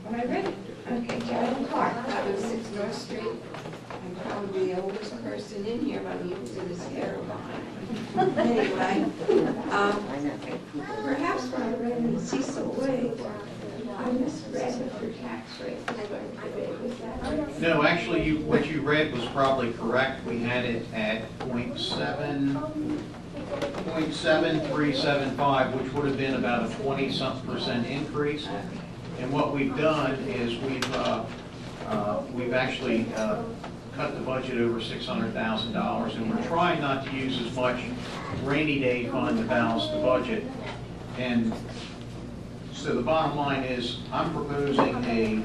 When I read it, okay, Carolyn Clark, 506 North Street. I'm probably the oldest person in here, but I'm used to this hair behind. Anyway, perhaps when I read in Cecil Way, I misread the tax rate. Was that right? No, actually, what you read was probably correct. We had it at 0.7375, which would have been about a 20-something% increase. And what we've done is we've actually cut the budget over $600,000, and we're trying not to use as much rainy day fund to balance the budget. And so the bottom line is, I'm proposing a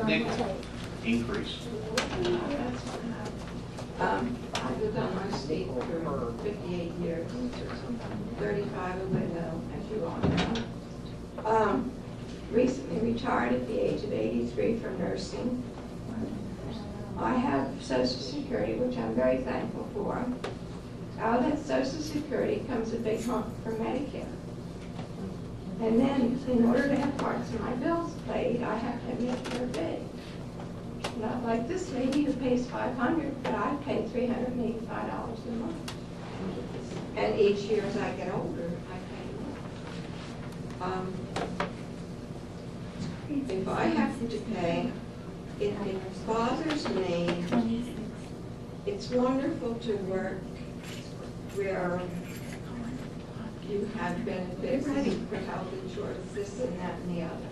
nickel increase. I've lived on my state for 58 years, 35 a widow, as you all know. Recently retired at the age of 83 from nursing. I have Social Security, which I'm very thankful for. Out of that Social Security comes a big hump for Medicare. And then, in order to have parts of my bills paid, I have to have Medicare big. Not like this lady who pays $500, but I pay $385 a month. And each year as I get older, I pay more. If I have to pay, it bothers me. It's wonderful to work where you have benefits for health insurance, this and that and the other.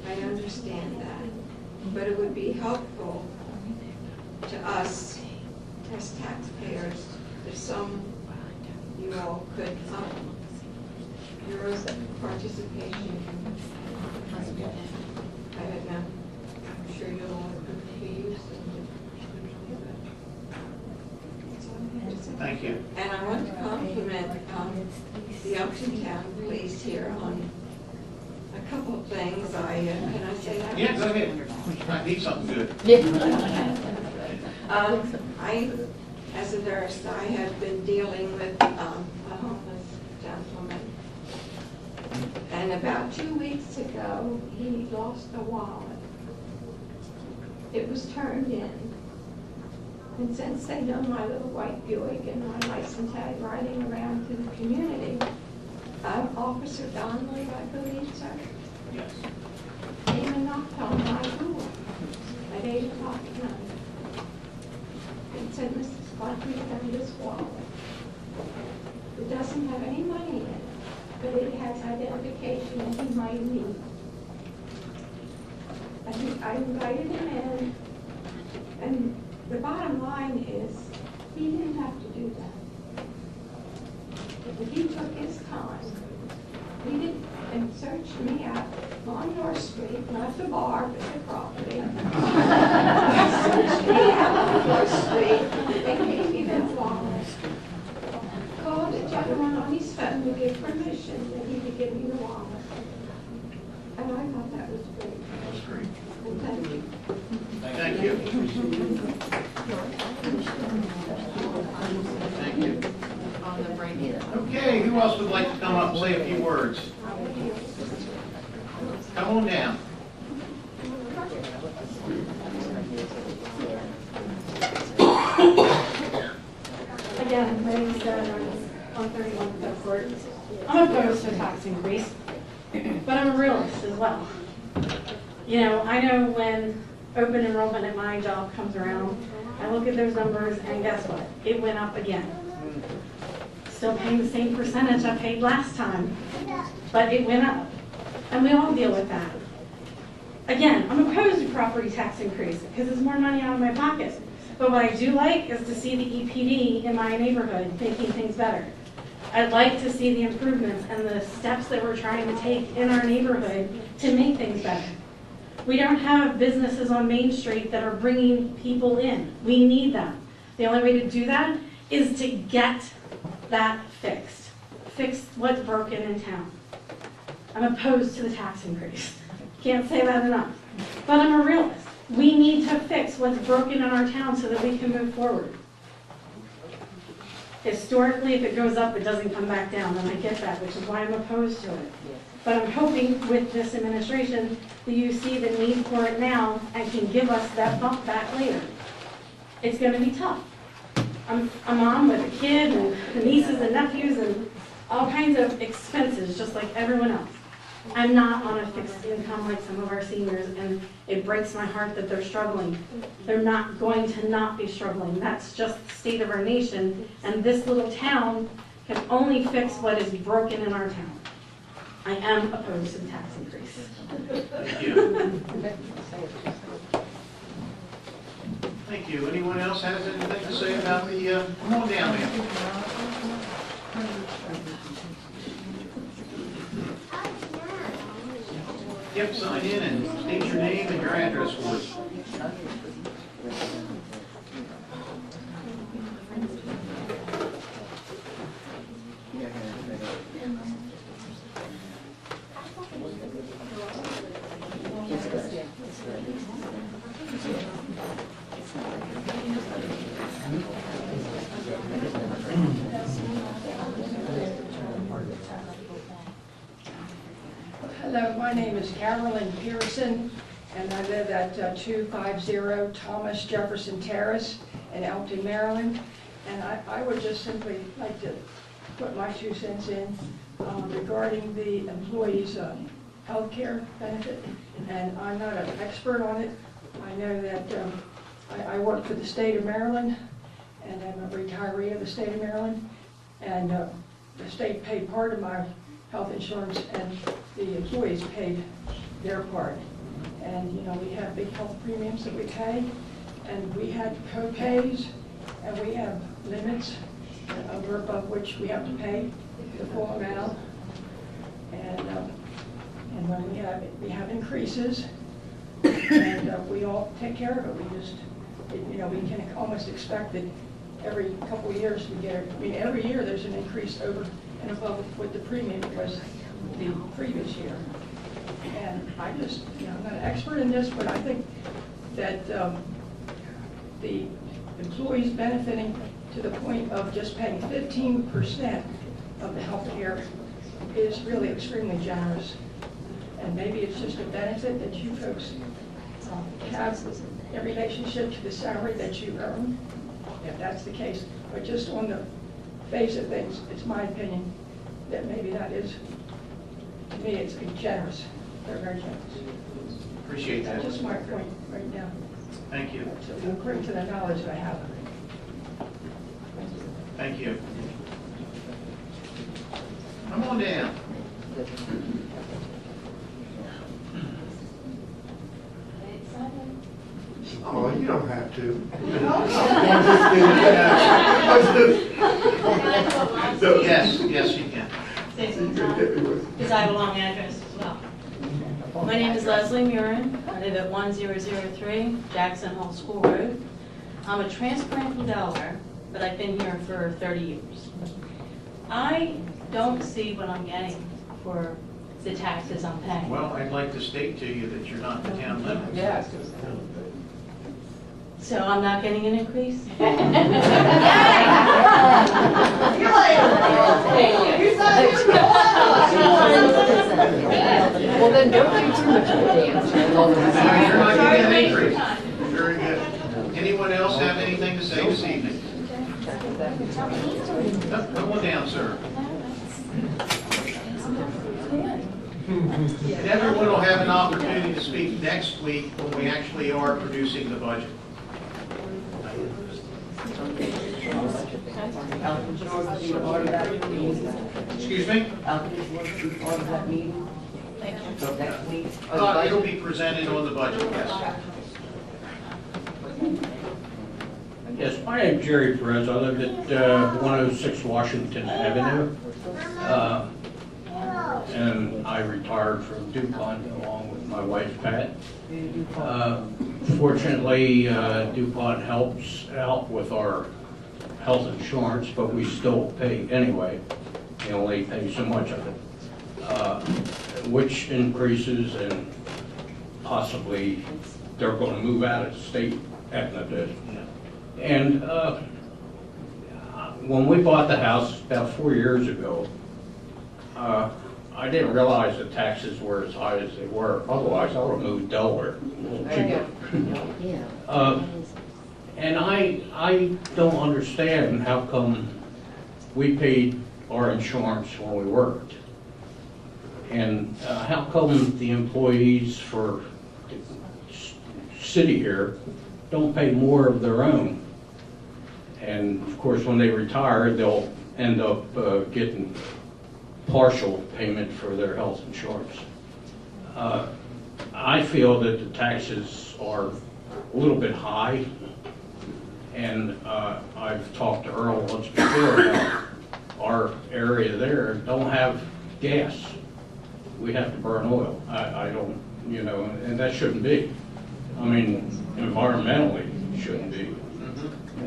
I understand that. But it would be helpful to us as taxpayers if you all could up your participation. I don't know. I'm sure you'll all be used to it. Thank you. And I want to compliment the Elkton Town Police here on a couple of things. Can I say that? Yeah, go ahead. I need something good. As a nurse, I have been dealing with a homeless gentleman. And about 2 weeks ago, he lost a wallet. It was turned in. And since they know my little white Buick and my license tag riding around to the community, Officer Donnelly, I believe, sir, Yes. came and knocked on my door at 8 o'clock at night. And said, Mrs. Clark, we found this wallet. It doesn't have any money in it, but it has identification that he might need. I invited him in, and the bottom line is, he didn't have to do that. he took his time. He didn't, and searched me out on North Street, not the bar, but the property. Searched me out on North Street, and gave me that wallet. Called a gentleman on his phone to give permission that he could give me the wallet. And I thought that was great. That's great. And thank you. Thank you. Thank you. Okay, who else would like to come up and say a few words? Come on down. Again, my name is Sarah Norris, 131 Fifth Court. I'm opposed to a tax increase, but I'm a realist as well. You know, I know when open enrollment at my job comes around, I look at those numbers and guess what? It went up again. Still paying the same percentage I paid last time, but it went up. And we all deal with that. Again, I'm opposed to property tax increase because it's more money out of my pocket. But what I do like is to see the EPD in my neighborhood making things better. I'd like to see the improvements and the steps that we're trying to take in our neighborhood to make things better. We don't have businesses on Main Street that are bringing people in. We need them. The only way to do that is to get that fixed. Fix what's broken in town. I'm opposed to the tax increase. Can't say that enough. But I'm a realist. We need to fix what's broken in our town so that we can move forward. Historically, if it goes up, it doesn't come back down, and I get that, which is why I'm opposed to it. But I'm hoping with this administration that you see the need for it now and can give us that bump back later. It's going to be tough. I'm a mom with a kid and nieces and nephews and all kinds of expenses, just like everyone else. I'm not on a fixed income like some of our seniors, and it breaks my heart that they're struggling. They're not going to not be struggling. That's just the state of our nation, and this little town can only fix what is broken in our town. I am opposed to the tax increase. Thank you. Thank you. Anyone else has anything to say about the, come on down, ma'am. Yep, sign in and state your name and your address for us. Hello, my name is Carolyn Pearson, and I live at 250 Thomas Jefferson Terrace in Elkton, Maryland. And I would just simply like to put my 2 cents in regarding the employees' health care benefit. And I'm not an expert on it. I know that I work for the state of Maryland, and I'm a retiree of the state of Maryland. And the state paid part of my health insurance, and the employees paid their part. And, you know, we have big health premiums that we pay, and we had co-pays, and we have limits over above which we have to pay the full amount. And when we have increases, and we all take care of it. We just, you know, we can almost expect that every couple of years we get, I mean, every year there's an increase over and above what the premium was the previous year. And I just, you know, I'm not an expert in this, but I think that the employees benefiting to the point of just paying 15% of the health care is really extremely generous. And maybe it's just a benefit that you folks have in relationship to the salary that you earn, if that's the case. But just on the face of things, it's my opinion that maybe that is, to me, it's generous. They're very generous. Appreciate that. That's just my point right now. Thank you. So according to the knowledge that I have. Thank you. Come on down. Oh, you don't have to. Yes, yes, you can. Because I have a long address as well. My name is Leslie Murin. I live at 1003 Jackson Hole School Road. I'm a transplant from Delaware, but I've been here for 30 years. I don't see what I'm getting for the taxes I'm paying. Well, I'd like to state to you that you're not the town limits. Yes. So I'm not getting an increase? Well, then don't do too much of a dance. You're not getting an increase. Very good. Anyone else have anything to say this evening? Come on down, sir. And everyone will have an opportunity to speak next week when we actually are producing the budget. Excuse me? Next week. It'll be presented on the budget, yes. Yes, my name's Jerry Perez. I live at 106 Washington Avenue. And I retired from DuPont along with my wife, Pat. Fortunately, DuPont helps out with our health insurance, but we still pay anyway. We only pay so much of it, which increases, and possibly they're going to move out of the state, Aetna did. And when we bought the house about 4 years ago, I didn't realize the taxes were as high as they were. Otherwise, I would have moved Delaware, a little cheaper. And I don't understand how come we paid our insurance when we worked. And how come the employees for the city here don't pay more of their own? And of course, when they retire, they'll end up getting partial payment for their health insurance. I feel that the taxes are a little bit high, and I've talked to Earl once before about our area there don't have gas. We have to burn oil. I don't, and that shouldn't be. I mean, environmentally, it shouldn't be.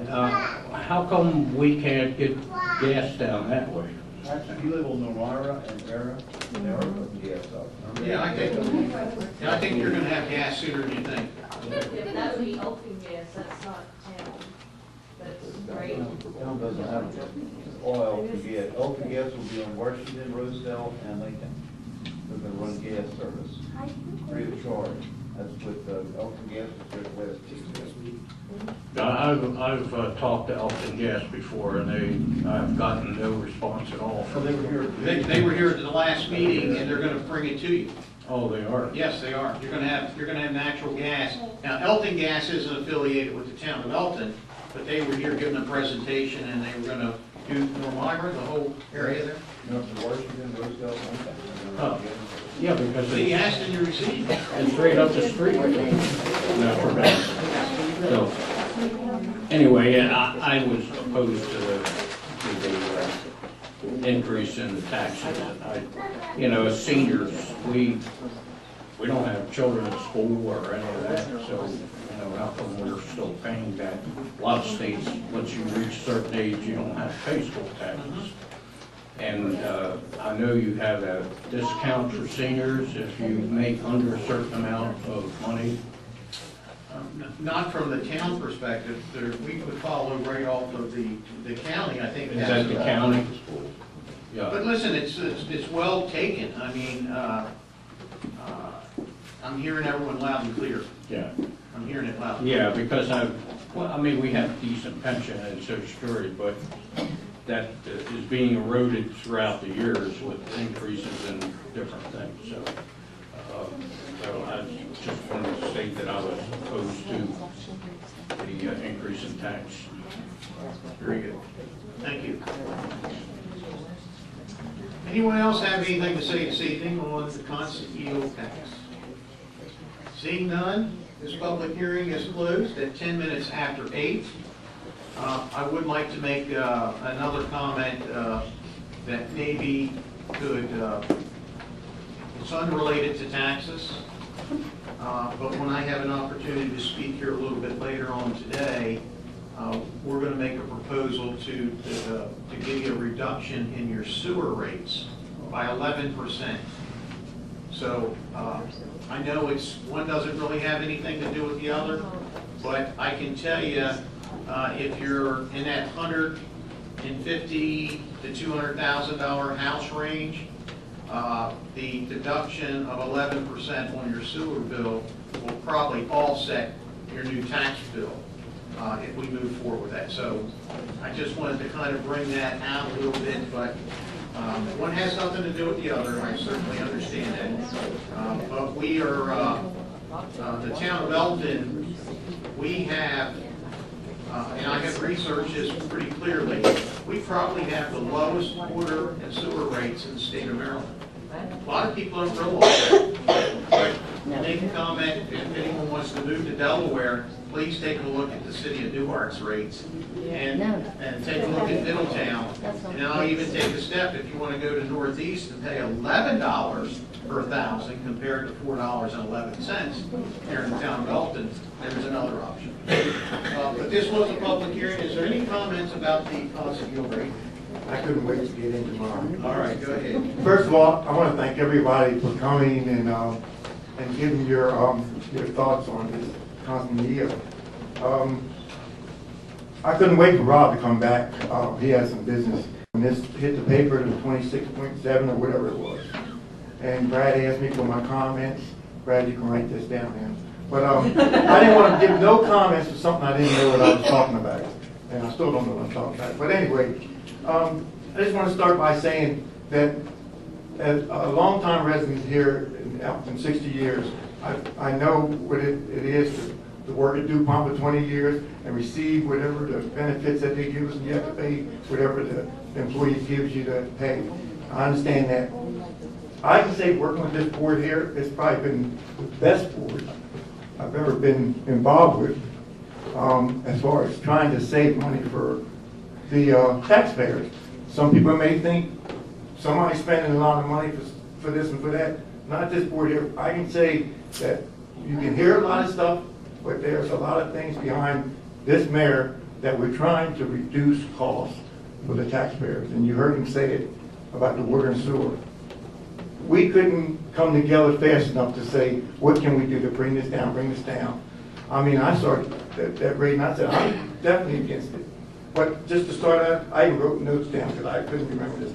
How come we can't get gas down that way? Actually, you live on Nomara and Vera, they are putting gas up. Yeah, I think you're going to have gas sooner than you think. If that would be Elkton gas, that's not town. That's great. Town doesn't have oil to get. Elkton gas will be on Washington, Rosedale, and Lincoln. They're going to run gas service, free of charge. That's what Elkton gas was just last week. I've talked to Elkton Gas before, and I've gotten no response at all. They were here at the last meeting, and they're going to bring it to you. Oh, they are? Yes, they are. You're going to have natural gas. Now, Elkton Gas isn't affiliated with the town of Elkton, but they were here giving a presentation, and they were going to do Normigra, the whole area there. No, Washington, Rosedale, Lincoln. Oh. Yeah, because He asked in your receipt. it's right up the street. No, forgot. So, anyway, I was opposed to the increase in the taxes. As seniors, we don't have children in school or any of that, so, how come we're still paying that? A lot of states, once you reach a certain age, you don't have to pay school taxes. And I know you have a discount for seniors if you make under a certain amount of money. Not from the town perspective. We would follow right off of the county, I think. Is that the county? Yeah. But listen, it's well taken. I mean, I'm hearing everyone loud and clear. Yeah. I'm hearing it loud. Yeah, because we have decent pension and Social Security, but that is being eroded throughout the years with increases in different things. So I just wanted to state that I was opposed to the increase in tax. Very good. Thank you. Anyone else have anything to say this evening on the constant yield tax? Seeing none, this public hearing is closed at 10 minutes after 8. I would like to make another comment that maybe could, it's unrelated to taxes, but when I have an opportunity to speak here a little bit later on today, we're going to make a proposal to give you a reduction in your sewer rates by 11%. So I know one doesn't really have anything to do with the other, but I can tell you, if you're in that $150,000 to $200,000 house range, the deduction of 11% on your sewer bill will probably offset your new tax bill if we move forward with that. So I just wanted to kind of bring that out a little bit, but one has nothing to do with the other. I certainly understand that. But we are, the town of Elkton, we have, and I have researched this pretty clearly, we probably have the lowest water and sewer rates in the state of Maryland. A lot of people don't realize that, but they can comment, if anyone wants to move to Delaware, please take a look at the city of Newark's rates and take a look at Middletown. And I'll even take a step, if you want to go to Northeast and pay $11 per thousand compared to $4.11 here in the town of Elkton, there's another option. But this was a public hearing. Is there any comments about the policy yield rate? I couldn't wait to get into mine. All right, go ahead. First of all, I want to thank everybody for coming and giving your thoughts on this constant yield. I couldn't wait for Rob to come back. He has some business. When this hit the paper, it was 26.7 or whatever it was. And Brad asked me for my comments. Brad, you can write this down, man. But I didn't want to give no comments to something I didn't know what I was talking about. And I still don't know what I'm talking about. But anyway, I just want to start by saying that as a longtime resident here in Elkton, 60 years, I know what it is to work at DuPont for 20 years and receive whatever the benefits that they give us, and you have to pay whatever the employee gives you to pay. I understand that. I can say working with this board here, it's probably been the best board I've ever been involved with as far as trying to save money for the taxpayers. Some people may think somebody's spending a lot of money for this and for that. Not this board here. I can say that you can hear a lot of stuff, but there's a lot of things behind this mayor that we're trying to reduce costs for the taxpayers. And you heard him say it about the water and sewer. We couldn't come together fast enough to say, what can we do to bring this down, bring this down? I mean, I started that rate and I said, I'm definitely against it. But just to start out, I even wrote notes down because I couldn't remember this.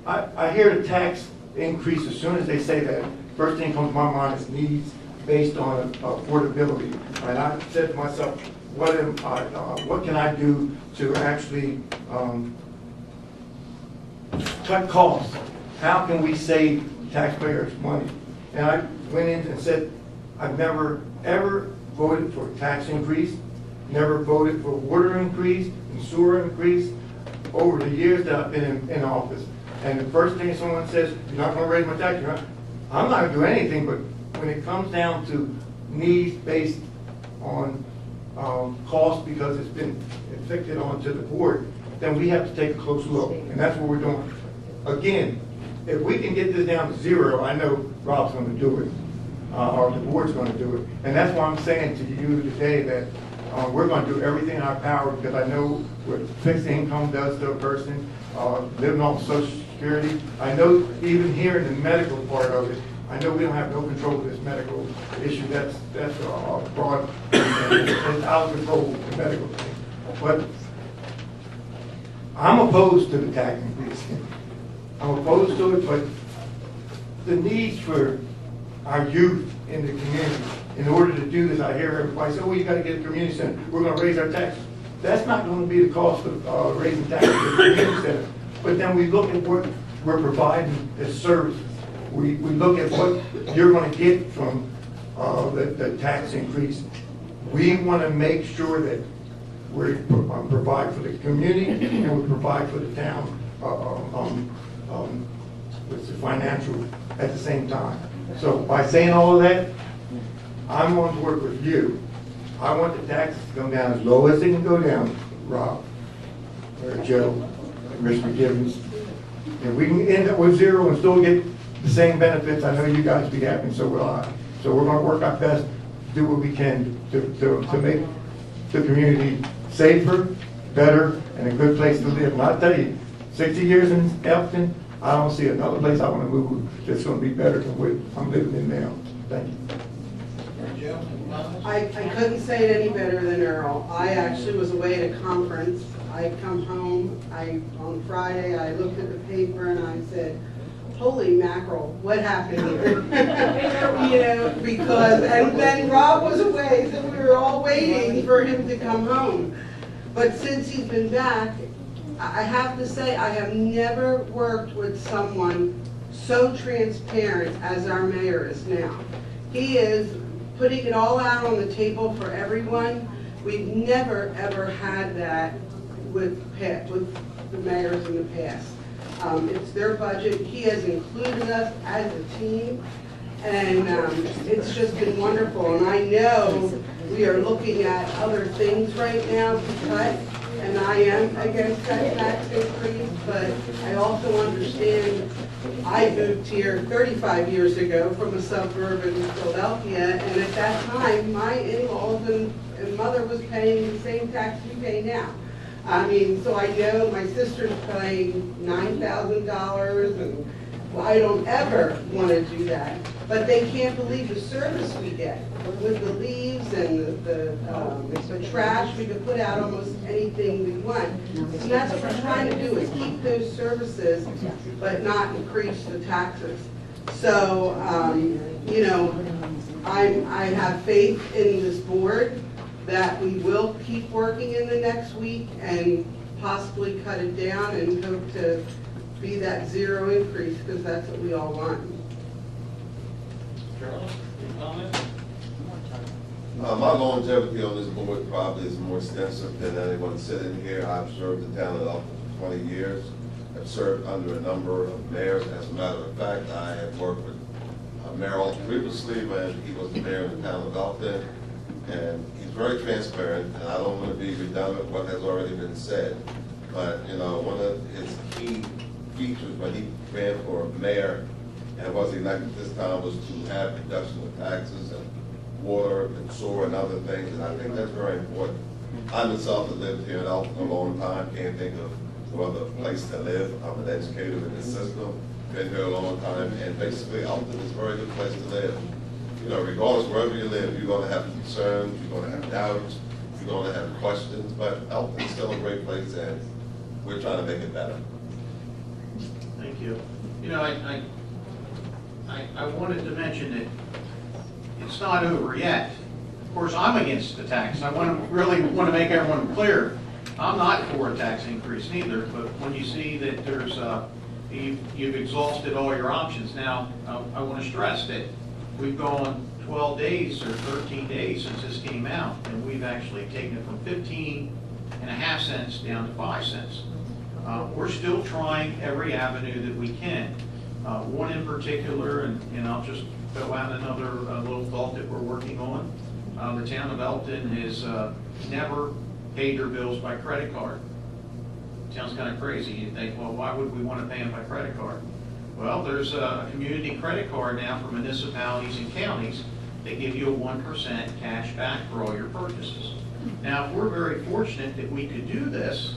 I hear the tax increase as soon as they say that. First thing comes to my mind is needs based on affordability. And I said to myself, what can I do to actually cut costs? How can we save taxpayers money? And I went in and said, I've never ever voted for a tax increase, never voted for water increase and sewer increase over the years that I've been in office. And the first thing someone says, you're not going to raise my tax, I'm not going to do anything, but when it comes down to needs based on cost because it's been inflicted onto the board, then we have to take a close look. And that's what we're doing. Again, if we can get this down to zero, I know Rob's going to do it, or the board's going to do it. And that's why I'm saying to you today that we're going to do everything in our power, because I know what fixed income does to a person, living off Social Security. I know even here in the medical part of it, I know we don't have no control of this medical issue. That's broad. It's out of control, the medical thing. But I'm opposed to the tax increase. I'm opposed to it, but the needs for our youth in the community, in order to do this, I hear everybody say, oh, you got to get a community center. We're going to raise our taxes. That's not going to be the cost of raising taxes at the community center. But then we look at what we're providing as services. We look at what you're going to get from the tax increase. We want to make sure that we provide for the community and we provide for the town with the financial at the same time. So by saying all of that, I'm going to work with you. I want the taxes to come down as low as they can go down, Rob, or Joe, Mr. Gibbons. If we can end up with zero and still get the same benefits, I know you guys be happy, and so will I. So we're gonna work our best, do what we can to make the community safer, better, and a good place to live. And I'll tell you, 60 years in Elkton, I don't see another place I wanna move that's gonna be better than what I'm living in now. Thank you. I couldn't say it any better than Earl. I actually was away at a conference. I come home, on Friday, I looked at the paper and I said, holy mackerel, what happened here? You know, because, and then Rob was away, so we were all waiting for him to come home. But since he's been back, I have to say, I have never worked with someone so transparent as our mayor is now. He is putting it all out on the table for everyone. We've never, ever had that with the mayors in the past. It's their budget. He has included us as a team, and it's just been wonderful. And I know we are looking at other things right now to cut, and I am against that tax increase, but I also understand I moved here 35 years ago from a suburb in Philadelphia, and at that time, my in-laws and mother was paying the same tax we pay now. I mean, so I know my sister's paying $9,000, and well, I don't ever want to do that. But they can't believe the service we get with the leaves and the trash. We can put out almost anything we want. And that's what we're trying to do, is keep those services, but not increase the taxes. So, you know, I have faith in this board that we will keep working in the next week and possibly cut it down and hope to be that zero increase, because that's what we all want. Charlie, any comments? My longevity on this board probably is more extensive than anyone sitting here. I've served the town of Elkton for 20 years. I've served under a number of mayors. As a matter of fact, I have worked with Merrill previously when he was the mayor of the town of Elkton. And he's very transparent, and I don't want to be redundant what has already been said. But, you know, one of his key features when he ran for mayor and was elected this time was to have reduction of taxes and water and sewer and other things, and I think that's very important. I myself have lived here in Elkton a long time, can't think of no other place to live. I'm an educator in this system, been here a long time, and basically Elkton is a very good place to live. You know, regardless wherever you live, you're going to have concerns, you're going to have doubts, you're going to have questions, but Elkton's still a great place, and we're trying to make it better. Thank you. You know, I wanted to mention that it's not over yet. Of course, I'm against the tax. I really want to make everyone clear. I'm not for a tax increase neither, but when you see that there's you've exhausted all your options. Now, I want to stress that we've gone 12 days or 13 days since this came out, and we've actually taken it from 15.5 cents down to 5 cents. We're still trying every avenue that we can. One in particular, and I'll just throw out another little thought that we're working on. The town of Elkton has never paid their bills by credit card. Sounds kind of crazy. You think, well, why would we want to pay them by credit card? Well, there's a community credit card now for municipalities and counties. They give you a 1% cash back for all your purchases. Now, if we're very fortunate that we could do this,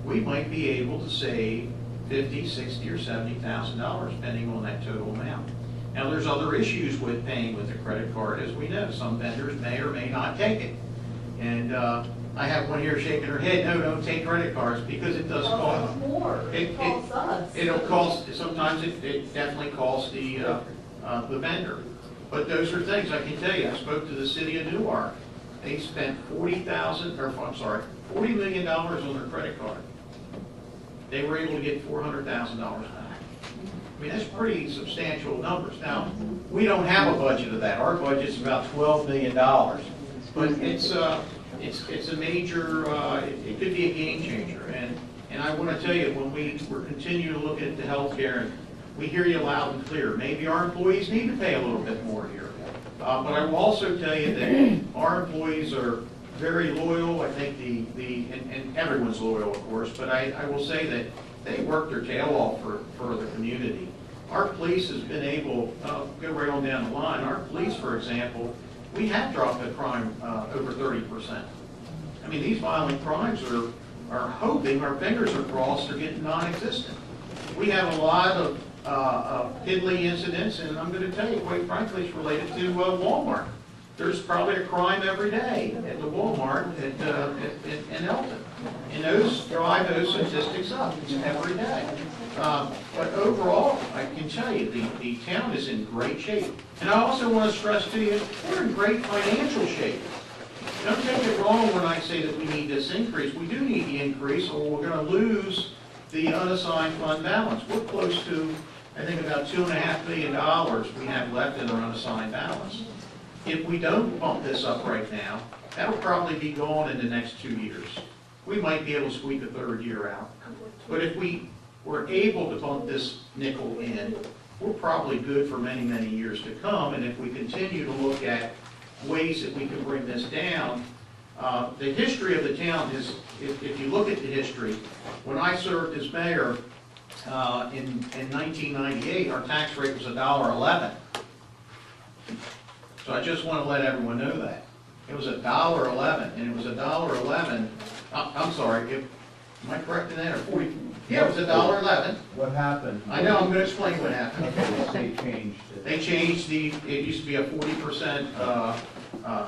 we might be able to save $50,000, $60,000, or $70,000, depending on that total amount. Now, there's other issues with paying with a credit card, as we know. Some vendors may or may not take it. And I have one here shaking her head, no, don't take credit cards, because it does cost more. It costs us. It'll cost, sometimes it definitely costs the vendor. But those are things, I can tell you, I spoke to the city of Newark. They spent $40 million on their credit card. They were able to get $400,000 back. I mean, that's pretty substantial numbers. Now, we don't have a budget of that. Our budget's about $12 million. But it's a major, it could be a game changer. And I want to tell you, when we're continuing to look at the healthcare, and we hear you loud and clear, maybe our employees need to pay a little bit more here. But I will also tell you that our employees are very loyal. I think and everyone's loyal, of course, but I will say that they work their tail off for the community. Our police has been able, go right on down the line, our police, for example, we have dropped the crime over 30%. I mean, these violent crimes are hoping, our fingers are crossed, they're getting non-existent. We have a lot of piddly incidents, and I'm going to tell you, quite frankly, it's related to Walmart. There's probably a crime every day at the Walmart in Elkton. And those drive those statistics up every day. But overall, I can tell you, the town is in great shape. And I also want to stress to you, we're in great financial shape. Don't take it wrong when I say that we need this increase. We do need the increase, or we're going to lose the unassigned fund balance. We're close to, I think, about $2.5 million we have left in our unassigned balance. If we don't bump this up right now, that'll probably be gone in the next 2 years. We might be able to squeak a third year out. But if we were able to bump this nickel in, we're probably good for many, many years to come. And if we continue to look at ways that we can bring this down, the history of the town is, if you look at the history, when I served as mayor in 1998, our tax rate was $1.11. So I just want to let everyone know that. It was $1.11, and it was $1.11, I'm sorry, am I correct in that, or 40? Yeah, it was $1.11. What happened? I know, I'm going to explain what happened. They changed it. They changed it used to be a 40%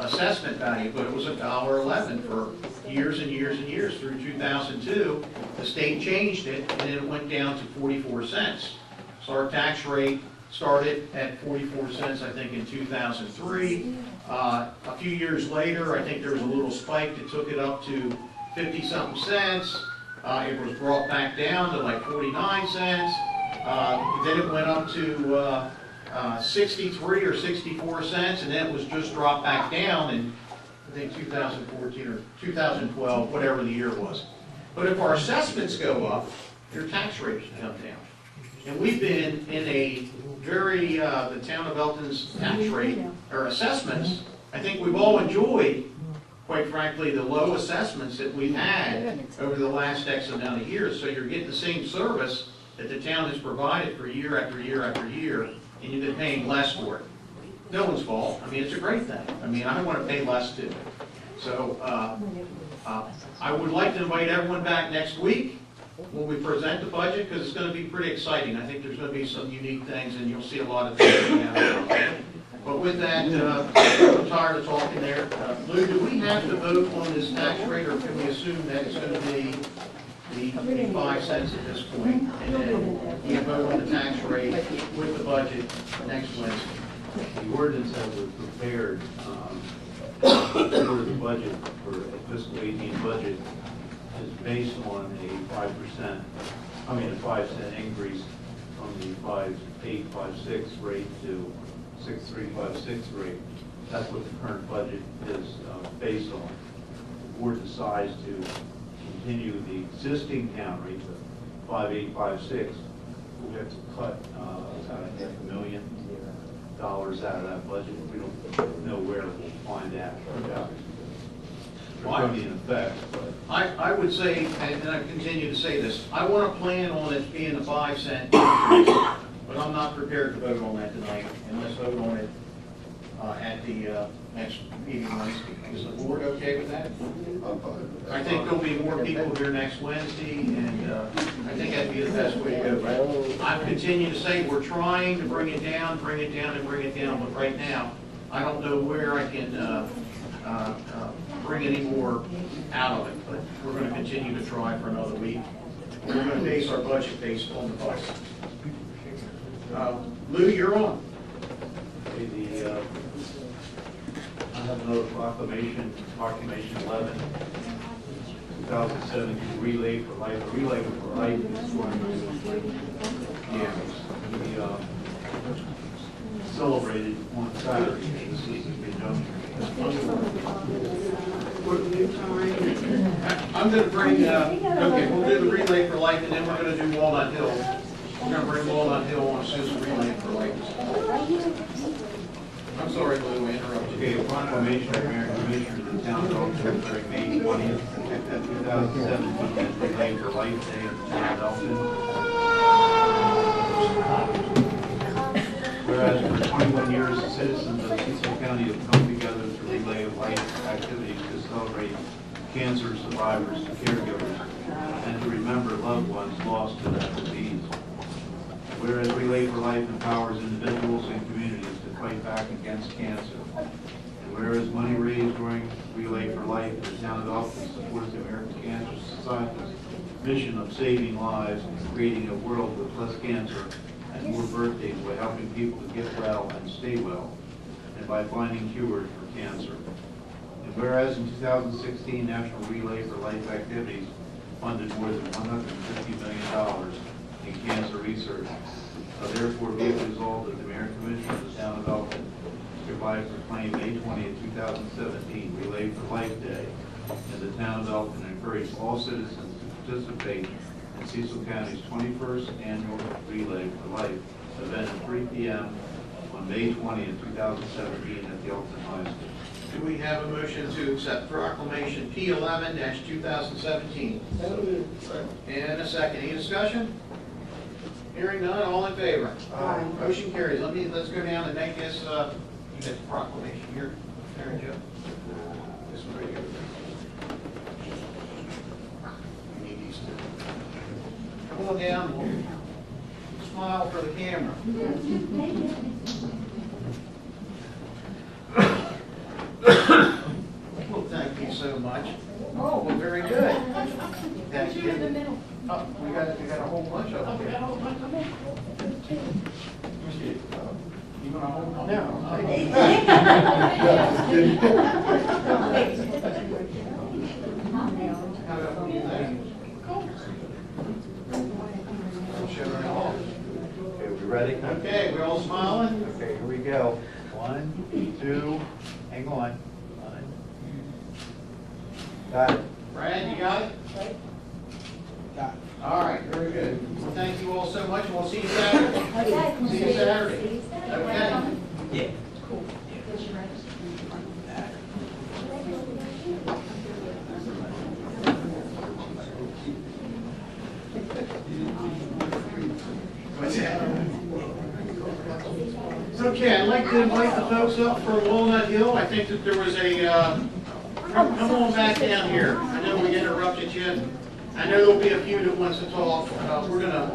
assessment value, but it was $1.11 for years and years and years. Through 2002, the state changed it, and then it went down to 44 cents. So our tax rate started at 44 cents, I think, in 2003. A few years later, I think there was a little spike that took it up to 50-something cents. It was brought back down to like 49 cents. Then it went up to 63 or 64 cents, and then it was just dropped back down in, I think, 2014 or 2012, whatever the year was. But if our assessments go up, your tax rate should come down. And we've been in a very, the town of Elkton's tax rate, or assessments, I think we've all enjoyed, quite frankly, the low assessments that we've had over the last X amount of years. So you're getting the same service that the town has provided for year after year after year, and you've been paying less for it. No one's fault. I mean, it's a great thing. I mean, I want to pay less too. So I would like to invite everyone back next week when we present the budget, because it's going to be pretty exciting. I think there's going to be some unique things, and you'll see a lot of things coming out. But with that, I'm tired of talking there. Lou, do we have to vote on this tax rate, or can we assume that it's going to be the 5 cents at this point, and then we vote on the tax rate with the budget next Wednesday? The ordinance that was prepared for the budget, for the fiscal 18 budget, is based on a 5%, a 5-cent increase from the 5.856 rate to 6.356 rate. That's what the current budget is based on. The board decides to continue the existing town rate of 5.856. We have to cut about $500,000 out of that budget. We don't know where we'll find that. Might be in effect, but I would say, and I continue to say this, I want to plan on it being a 5-cent increase, but I'm not prepared to vote on that tonight, and let's vote on it at the next meeting Wednesday. Is the board okay with that? I think there'll be more people here next Wednesday, and I think that'd be the best way to go. I continue to say we're trying to bring it down, and bring it down, but right now, I don't know where I can bring any more out of it, but we're going to continue to try for another week. We're going to base our budget based on the budget. Lou, you're on. okay, I have another proclamation 11, 2017 Relay for Life. Relay for Life is going to be celebrated on Saturday this week in conjunction. I'm going to bring, okay, we'll do the Relay for Life, and then we're going to do Walnut Hill. We're going to bring Walnut Hill on as soon as the Relay for Life. I'm sorry, Lou, I interrupted you. Okay, a proclamation of Mayor and Commissioners of the town of Elkton during May 20th, 2017 as Relay for Life Day in the town of Elkton. Whereas for 21 years, the citizens of Cecil County have come together to relay of life activities to celebrate cancer survivors and caregivers, and to remember loved ones lost to that disease. Whereas Relay for Life empowers individuals and communities to fight back against cancer. And whereas money raised during Relay for Life, the town of Elkton supports the American Cancer Society's mission of saving lives and creating a world with less cancer and more birthdays by helping people to get well and stay well, and by finding cures for cancer. And whereas in 2016, National Relay for Life activities funded more than $150 million in cancer research. Therefore, be it resolved that the Mayor and Commissioner of the Town of Elkton hereby proclaim May 20th, 2017 Relay for Life Day in the Town of Elkton, and encourage all citizens to participate in Cecil County's 21st Annual Relay for Life event at 3 p.m. on May 20th, 2017 at the Elkton High School. Do we have a motion to accept proclamation P11-2017? And a second. Any discussion? Hearing none, all in favor? Aye. Motion carries. Let's go down and make this, you got the proclamation here, Mary Jo. This one right here. We need these two. Come on down, we'll smile for the camera. Well, thank you so much. Oh, well, very good. Thank you. In the middle. Oh, we got a whole bunch of them. Okay, a whole bunch of them. You gonna hold on? No. Okay, we ready? Okay, we're all smiling? Okay, here we go. 1, 2, hang on. 1. Got it. Brad, you got it? Got it. All right, very good. Well, thank you all so much, and we'll see you Saturday. Okay. See you Saturday. Okay. Yeah. What's that? Okay, I'd like to invite the folks up for Walnut Hill. I think that there was a, come on back down here. I know we interrupted you. I know there'll be a few that wants to talk. We're gonna,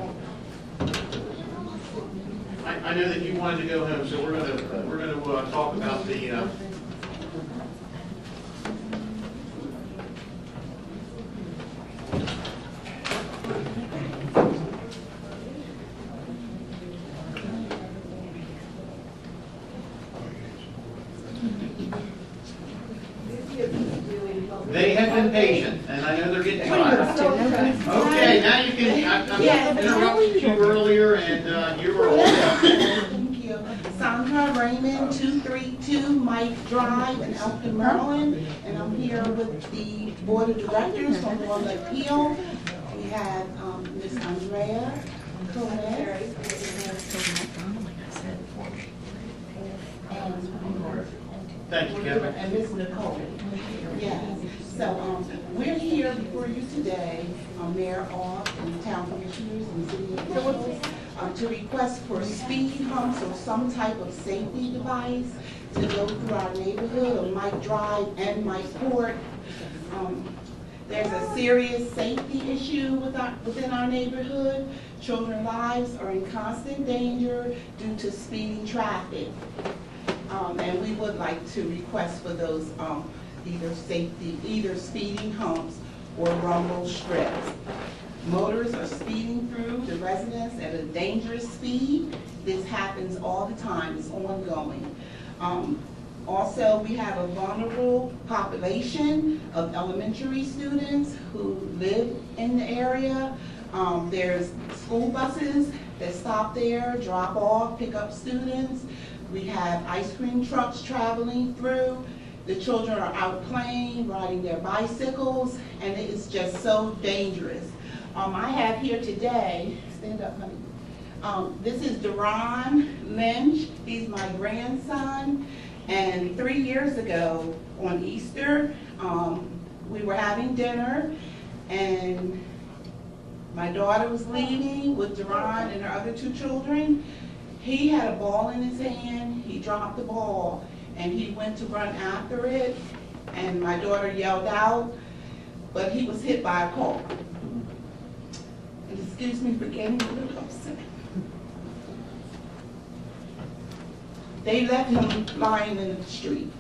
I know that you wanted to go home, so we're gonna talk about the, they have been patient, and I know they're getting tired. Okay, now you can, I interrupted you earlier, and you were all up. Thank you. Sandra Raymond, 232 Mike Drive in Elkton, Maryland. And I'm here with the Board of Directors from Walnut Hill. We have Ms. Andrea Gomez. Thank you, Kevin. And Ms. Nicole. Yes. So we're here before you today, Mayor Off and the Town Commissioners and City officials, to request for speed humps or some type of safety device to go through our neighborhood on Mike Drive and Mike Court. There's a serious safety issue within our neighborhood. Children's lives are in constant danger due to speeding traffic. And we would like to request for those either speeding humps or rumble strips. Motors are speeding through the residents at a dangerous speed. This happens all the time, it's ongoing. Also, we have a vulnerable population of elementary students who live in the area. There's school buses that stop there, drop off, pick up students. We have ice cream trucks traveling through. The children are out playing, riding their bicycles, and it is just so dangerous. I have here today, stand up, honey. This is Deron Lynch. He's my grandson. And 3 years ago on Easter, we were having dinner, and my daughter was leaving with Duran and her other 2 children. He had a ball in his hand, he dropped the ball, and he went to run after it, and my daughter yelled out, but he was hit by a car. And excuse me for getting a little upset. They left him lying in the street.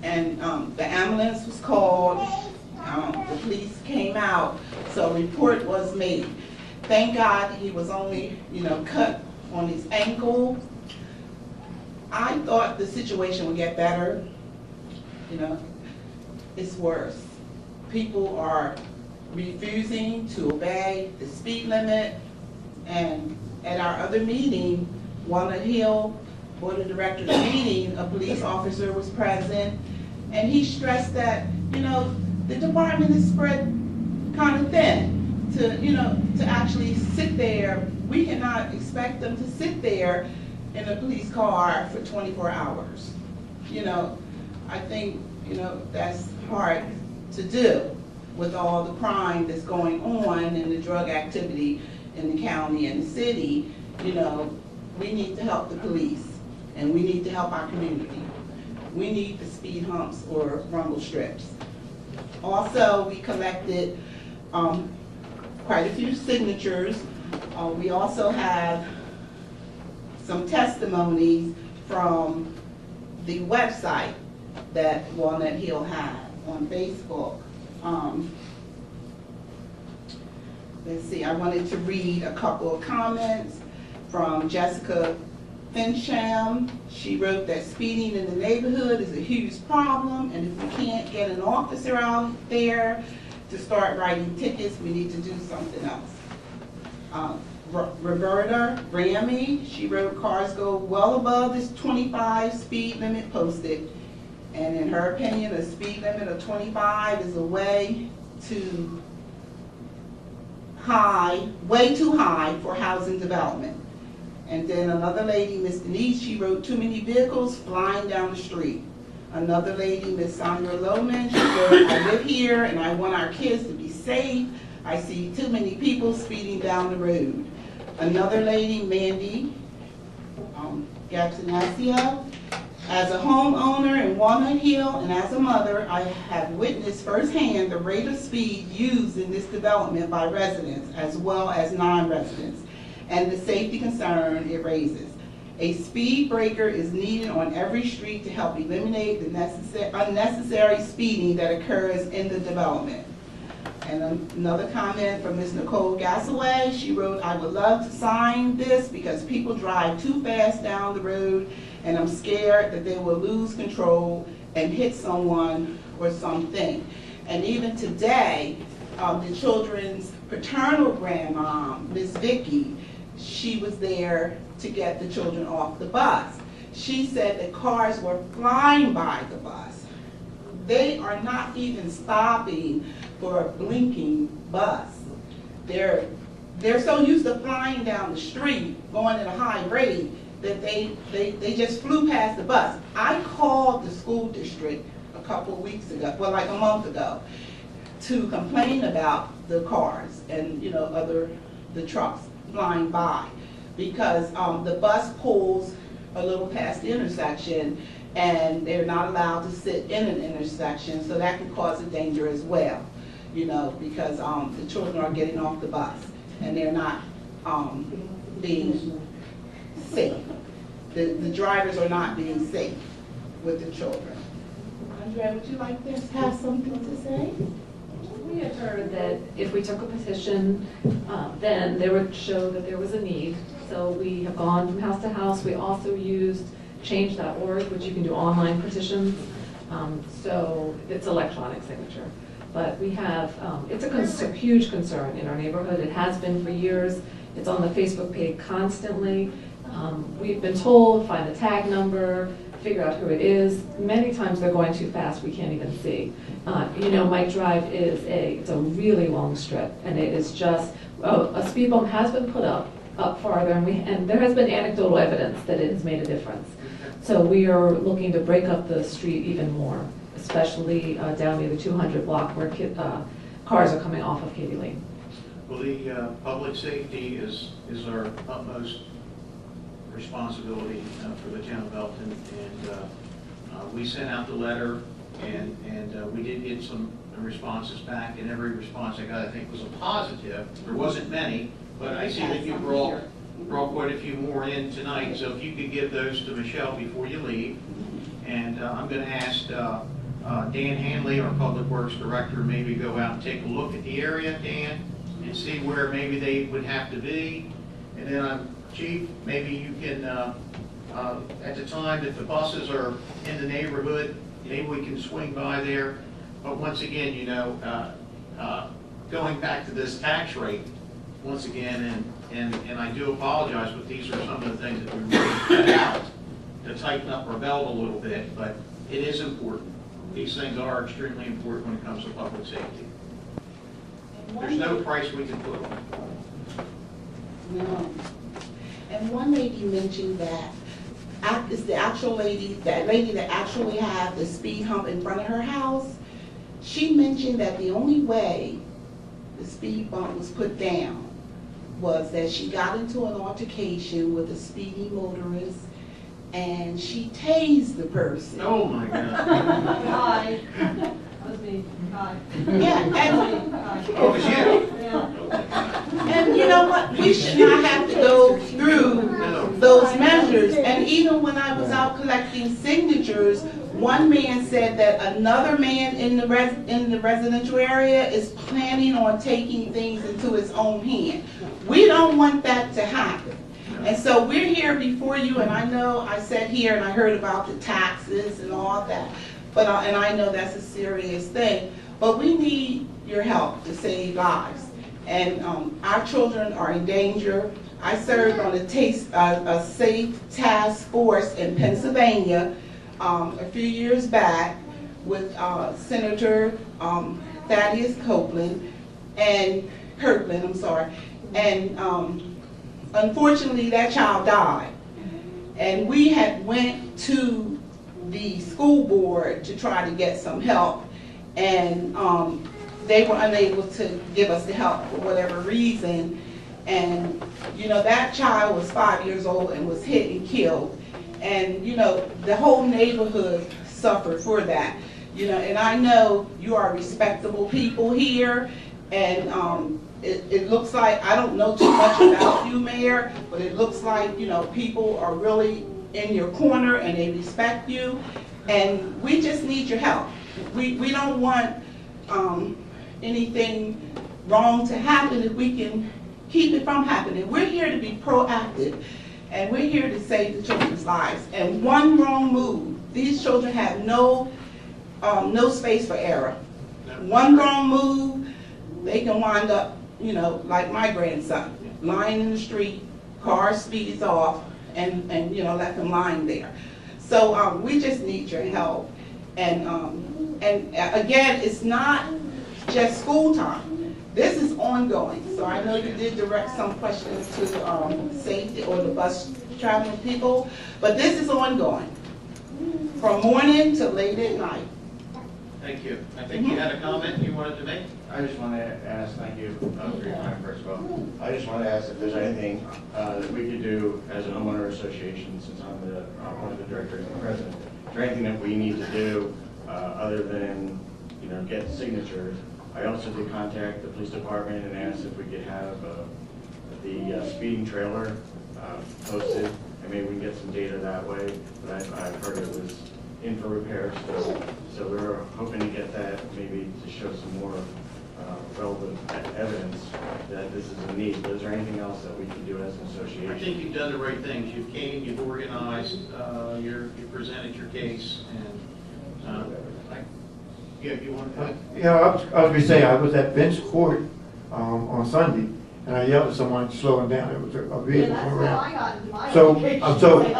And the ambulance was called, the police came out, so a report was made. Thank God he was only, cut on his ankle. I thought the situation would get better. It's worse. People are refusing to obey the speed limit, and at our other meeting, Walnut Hill Board of Directors meeting, a police officer was present, and he stressed that, the department is spread kind of thin to actually sit there. We cannot expect them to sit there in a police car for 24 hours. I think, that's hard to do with all the crime that's going on and the drug activity in the county and the city. We need to help the police, and we need to help our community. We need the speed humps or rumble strips. Also, we collected quite a few signatures. We also have some testimonies from the website that Walnut Hill had on Facebook. Let's see, I wanted to read a couple of comments from Jessica Fincham. She wrote that speeding in the neighborhood is a huge problem, and if we can't get an officer out there to start writing tickets, we need to do something else. Roberta Ramey, she wrote, cars go well above this 25 speed limit posted, and in her opinion, a speed limit of 25 is way too high for housing development. And then another lady, Miss Denise, she wrote, too many vehicles flying down the street. Another lady, Miss Sandra Lohman, she wrote, I live here and I want our kids to be safe. I see too many people speeding down the road. Another lady, Mandy Gapsinacio, as a homeowner in Walnut Hill and as a mother, I have witnessed firsthand the rate of speed used in this development by residents as well as non-residents, and the safety concern it raises. A speed breaker is needed on every street to help eliminate the unnecessary speeding that occurs in the development. And another comment from Ms. Nicole Gassaway, she wrote, I would love to sign this because people drive too fast down the road, and I'm scared that they will lose control and hit someone or something. And even today, the children's paternal grandma, Ms. Vicky, she was there to get the children off the bus. She said that cars were flying by the bus. They are not even stopping for a blinking bus. They're so used to flying down the street, going at a high rate, that they just flew past the bus. I called the school district a couple of weeks ago, well, like a month ago, to complain about the cars and the trucks flying by, because the bus pulls a little past the intersection and they're not allowed to sit in an intersection, so that can cause a danger as well, because the children are getting off the bus and they're not being safe. The drivers are not being safe with the children. Andrea, would you like to have something to say? We had heard that if we took a petition, then they would show that there was a need. So we have gone from house to house. We also used change.org, which you can do online petitions. So it's electronic signature. But we have, it's a huge concern in our neighborhood. It has been for years. It's on the Facebook page constantly. We've been told, find the tag number, figure out who it is. Many times they're going too fast, we can't even see. Mike Drive it's a really long strip, and it is just, a speed bump has been put up up farther, and there has been anecdotal evidence that it has made a difference. So we are looking to break up the street even more, especially down near the 200 block where cars are coming off of Katy Lane. Well, the public safety is our utmost responsibility for the town of Elkton, and we sent out the letter, and we did get some responses back, and every response I got, I think, was a positive. There wasn't many, but I see that you brought quite a few more in tonight, so if you could give those to Michelle before you leave. And I'm going to ask Dan Hanley, our Public Works Director, maybe go out and take a look at the area, Dan, and see where maybe they would have to be. And then, Chief, maybe you can, at the time that the buses are in the neighborhood, maybe we can swing by there. But once again, you know, going back to this tax rate, once again, and I do apologize, but these are some of the things that we really cut out to tighten up our belt a little bit, but it is important. These things are extremely important when it comes to public safety. There's no price we can put on it. No. And one lady mentioned that is the actual lady, that lady that actually had the speed hump in front of her house. She mentioned that the only way the speed bump was put down was that she got into an altercation with a speedy motorist and she tased the person. Oh my God. Hi. That was me. Hi. Yeah, and, Oh, it was you? and you know what? We should not have to go through those measures. And even when I was out collecting signatures, one man said that another man in the residential area is planning on taking things into his own hand. We don't want that to happen. And so we're here before you, and I know I sat here and I heard about the taxes and all that, but and I know that's a serious thing, but we need your help to save lives. And our children are in danger. I served on a safe task force in Pennsylvania a few years back with Senator Thaddeus Kirkland, and unfortunately that child died. And we had went to the school board to try to get some help, and they were unable to give us the help for whatever reason. And you know, that child was 5 years old and was hit and killed. And you know, the whole neighborhood suffered for that. You know, and I know you are respectable people here, and it looks like, I don't know too much about you, Mayor, but it looks like, you know, people are really in your corner and they respect you, and we just need your help. We don't want anything wrong to happen if we can keep it from happening. We're here to be proactive, and we're here to save the children's lives. And one wrong move, these children have no space for error. One wrong move, they can wind up, you know, like my grandson, lying in the street, car speeds off, and you know, left him lying there. So we just need your help. And again, it's not just school time. This is ongoing. So I know you did direct some questions to safety or the bus traveling people, but this is ongoing, from morning to late at night. Thank you. I think you had a comment you wanted to make? I just want to ask, thank you for your time, first of all. I just want to ask if there's anything that we could do as a homeowner association, since I'm one of the directors and the president. Is there anything that we need to do other than, you know, get signatures? I also did contact the police department and asked if we could have the speeding trailer posted, and maybe we can get some data that way. But I've heard it was in for repair still, so we were hoping to get that maybe to show some more relevant evidence that this is a need. But is there anything else that we can do as an association? I think you've done the right things. You've came, you've organized, you presented your case, and yeah, you want to? Yeah, I was going to say, I was at Bench Court on Sunday, and I yelled at someone slowing down. It was a vehicle coming around.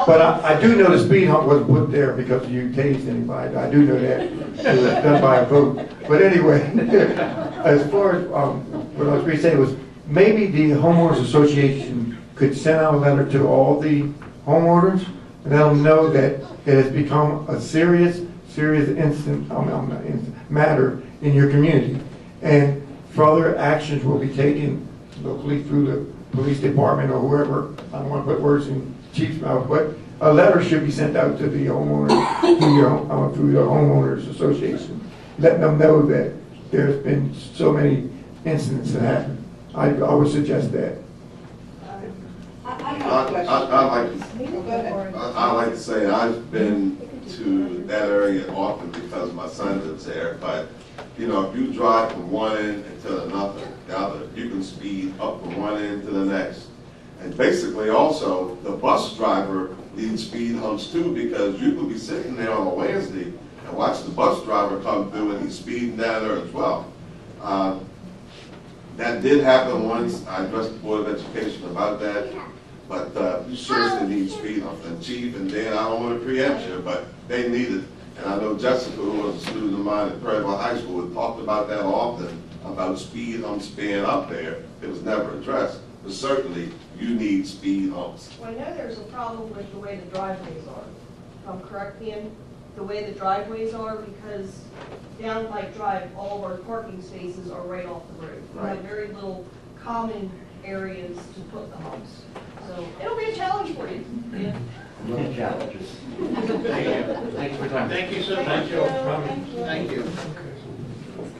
But I do know the speed hump wasn't put there because you tased anybody. I do know that. It was done by a vote. But anyway, as far as what I was going to say was maybe the homeowners association could send out a letter to all the homeowners and let them know that it has become a serious matter in your community. And further actions will be taken locally through the police department or whoever. I don't want to put words in chief's mouth, but a letter should be sent out to the homeowners through the homeowners association, letting them know that there's been so many incidents that happen. I would suggest that. I like to say I've been to that area often because my son lives there, but you know, if you drive from one end to the other, you can speed up from one end to the next. And basically also, the bus driver needs speed humps too, because you could be sitting there on a Wednesday and watch the bus driver come through and he's speeding down there as well. That did happen once. I addressed the Board of Education about that, but you seriously need speed humps. And Chief and Dan, I don't want to preempt you, but they need it. And I know Jessica, who was a student of mine at Prairie High School, had talked about that often, about speed humps being up there. It was never addressed. But certainly, you need speed humps. Well, I know there's a problem with the way the driveways are. If I'm correct, Ian, the way the driveways are, because down Pike Drive, all of our parking spaces are right off the road. We have very little common areas to put the humps. So it'll be a challenge for you. Yeah. Little challenges. Thank you. Thanks for your time. Thank you so much. Thank you.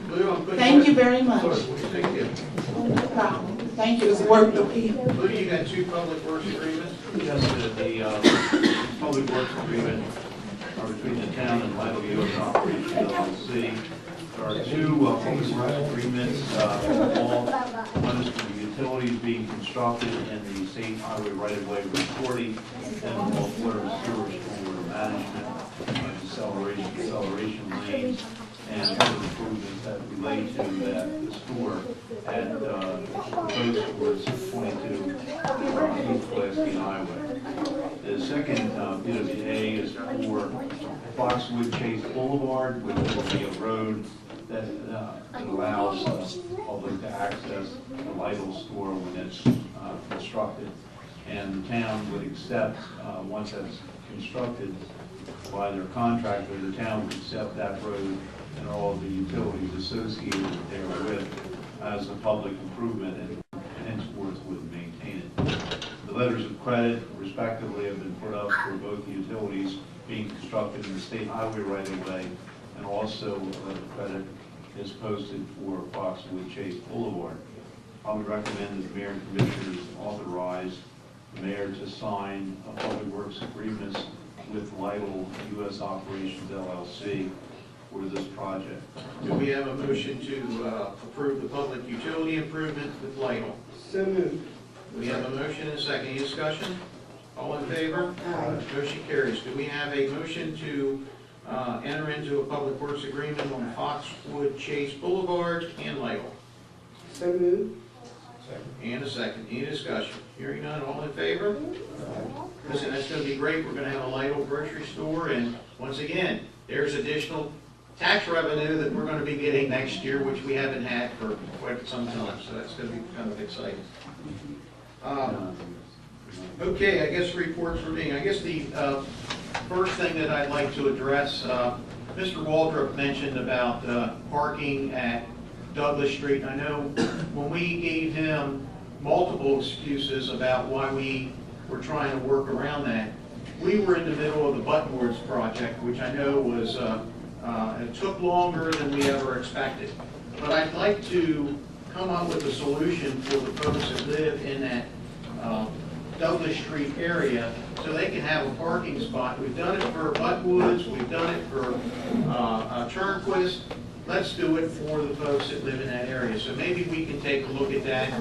Lou, I'm putting Thank you very much. Thank you. No problem. Thank you. It's worth the wait. Lou, you got 2 public works agreements? Yes, the public works agreement are between the town and Lytle U.S. Operations LLC. There are 2 public works agreements, all, one is for the utilities being constructed in the state highway right-of-way Route 40, and both water and sewer stormwater management, acceleration lanes, and other improvements that relate to that the store at both stores 22 East Pulaski Highway. The second PWA is for Foxwood Chase Boulevard, which will be a road that allows public to access the Lytle store when it's constructed. And the town would accept, once that's constructed by their contractor, the town would accept that road and all of the utilities associated therewith as a public improvement and henceforth would maintain it. The letters of credit respectively have been put up for both the utilities being constructed in the state highway right-of-way, and also a letter of credit is posted for Foxwood Chase Boulevard. I would recommend that the mayor and commissioners authorize the mayor to sign a public works agreements with Lytle U.S. Operations LLC for this project. Do we have a motion to approve the public utility improvement with Lytle? So moved. We have a motion and a second. Any discussion? All in favor? Aye. Motion carries. Do we have a motion to enter into a public works agreement on Foxwood Chase Boulevard and Lytle? So moved. And a second. Any discussion? Hearing none, all in favor? Listen, that's going to be great. We're going to have a Lytle grocery store, and once again, there's additional tax revenue that we're going to be getting next year, which we haven't had for quite some time, so that's going to be kind of exciting. Okay, I guess reports for me. I guess the first thing that I'd like to address, Mr. Waldrop mentioned about parking at Douglas Street. I know when we gave him multiple excuses about why we were trying to work around that, we were in the middle of the Buttonwoods project, which I know was, it took longer than we ever expected. But I'd like to come up with a solution for the folks that live in that Douglas Street area so they can have a parking spot. We've done it for Buttonwoods, we've done it for Turnquist. Let's do it for the folks that live in that area. So maybe we can take a look at that.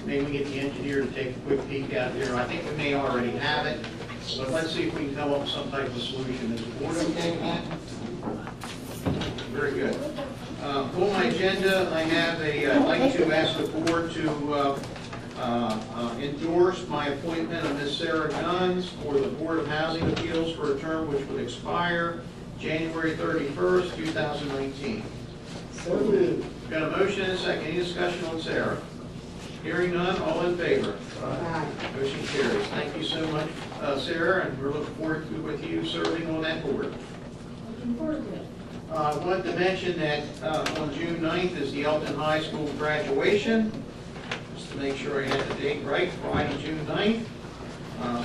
Maybe get the engineer to take a quick peek out there. I think we may already have it, but let's see if we can come up with some type of solution. Is the board okay with that? Very good. On my agenda, I have I'd like to ask the board to endorse my appointment of Ms. Sarah Guns for the Board of Housing Appeals for a term which would expire January 31st, 2019. So moved. Got a motion and a second. Any discussion on Sarah? Hearing none, all in favor? Motion carries. Thank you so much, Sarah, and we're looking forward to with you serving on that board. I wanted to mention that on June 9th is the Elkton High School graduation. Just to make sure I had the date right, Friday, June 9th.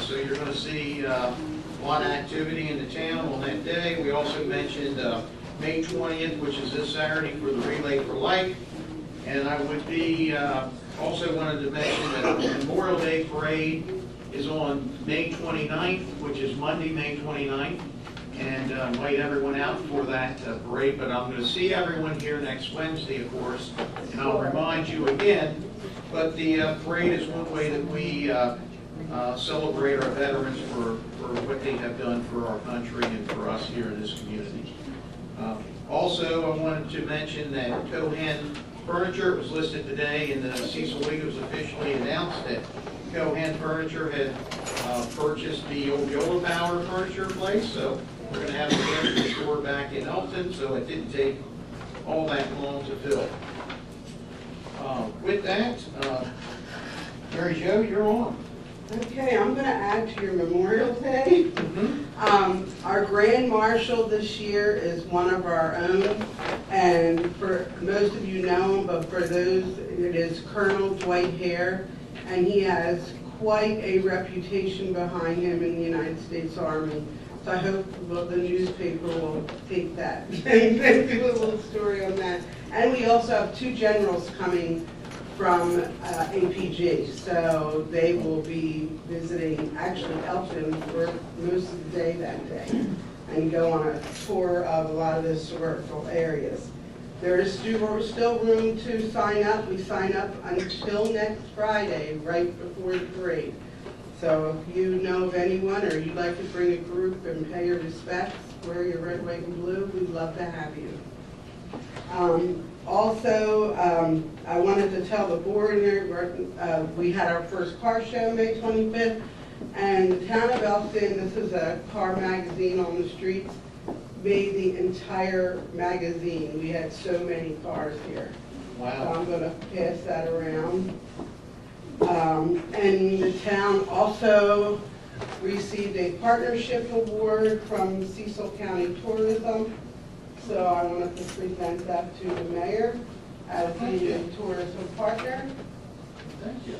So you're going to see a lot of activity in the town on that day. We also mentioned May 20th, which is this Saturday, for the Relay for Life. And I would be also wanted to mention that the Memorial Day Parade is on May 29th, which is Monday, May 29th. And invite everyone out for that parade. But I'm going to see everyone here next Wednesday, of course. And I'll remind you again, but the parade is one way that we celebrate our veterans for what they have done for our country and for us here in this community. Also, I wanted to mention that Cohan Furniture was listed today in the Cecil League. It was officially announced that Cohan Furniture had purchased the old Yola Power furniture place, so we're going to have a store back in Elkton, so it didn't take all that long to fill. With that, Mary Jo, you're on. Okay, I'm going to add to your Memorial Day. Our Grand Marshal this year is one of our own, and for most of you know him, but for those, it is Colonel Dwight Hare, and he has quite a reputation behind him in the United States Army. So I hope the newspaper will take that and do a little story on that. And we also have two generals coming from APG, so they will be visiting actually Elkton for most of the day that day and go on a tour of a lot of the historical areas. There is still room to sign up. We sign up until next Friday, right before the parade. So if you know of anyone or you'd like to bring a group and pay your respects, wear your red, white, and blue, we'd love to have you. Also, I wanted to tell the board here, we had our first car show May 25th, and the town of Elkton, this is a car magazine on the streets, made the entire magazine. We had so many cars here. Wow. So I'm going to pass that around. And the town also received a partnership award from Cecil County Tourism. So I wanted to present that to the mayor as the tourism partner. Thank you.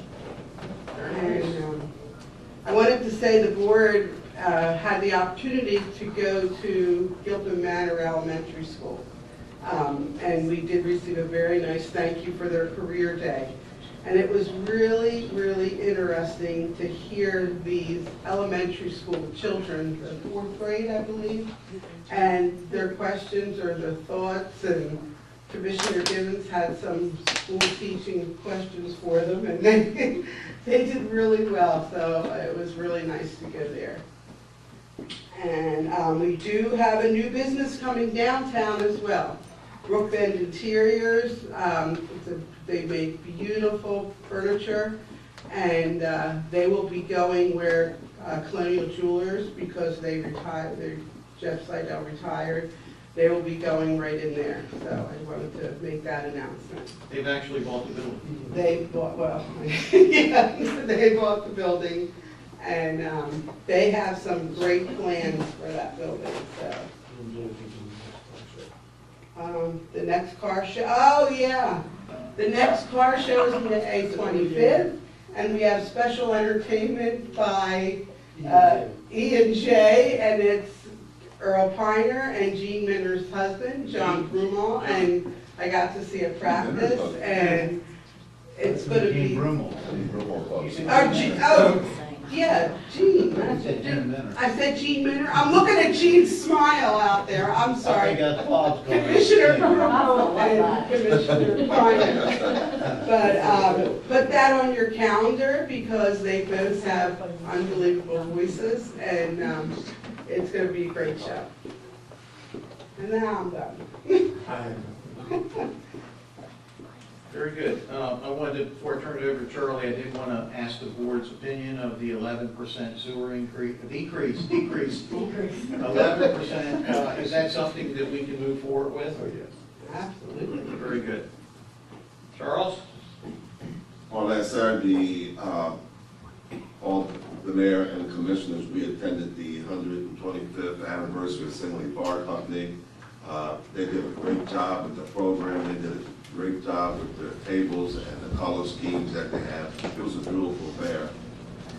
And I wanted to say the board had the opportunity to go to Gilpin Manor Elementary School. And we did receive a very nice thank you for their career day. And it was really, really interesting to hear these elementary school children, the 4th grade, I believe, and their questions or their thoughts. And Commissioner Gibbons had some school teaching questions for them, and they did really well. So it was really nice to go there. And we do have a new business coming downtown as well. Brookbend Interiors. They make beautiful furniture, and they will be going where Colonial Jewelers, because they retired, Jeff Seidel retired, they will be going right in there. So I wanted to make that announcement. They've actually bought the building. They bought, well, yeah, they bought the building, and they have some great plans for that building. So. The next car show, oh yeah, the next car show is May 25th, and we have special entertainment by E&J, and it's Earl Piner and Jean Minner's husband, John Brumall, and I got to see a practice, and it's going to be... Yeah, Jean. I said Jean Minner. I'm looking at Jean's smile out there. I'm sorry. Commissioner Brumall and Commissioner Piner. But put that on your calendar because they both have unbelievable voices, and it's going to be a great show. And now I'm done. Very good. I wanted to, before I turn it over to Charlie, I did want to ask the board's opinion of the 11% sewer decrease. 11%, is that something that we can move forward with? Oh, yes. Absolutely. Very good. Charles? On last Saturday, all the mayor and the commissioners, we attended the 125th anniversary of Singley Bar Company. They did a great job with the program. They did a great job with their tables and the color schemes that they have. It was a beautiful affair.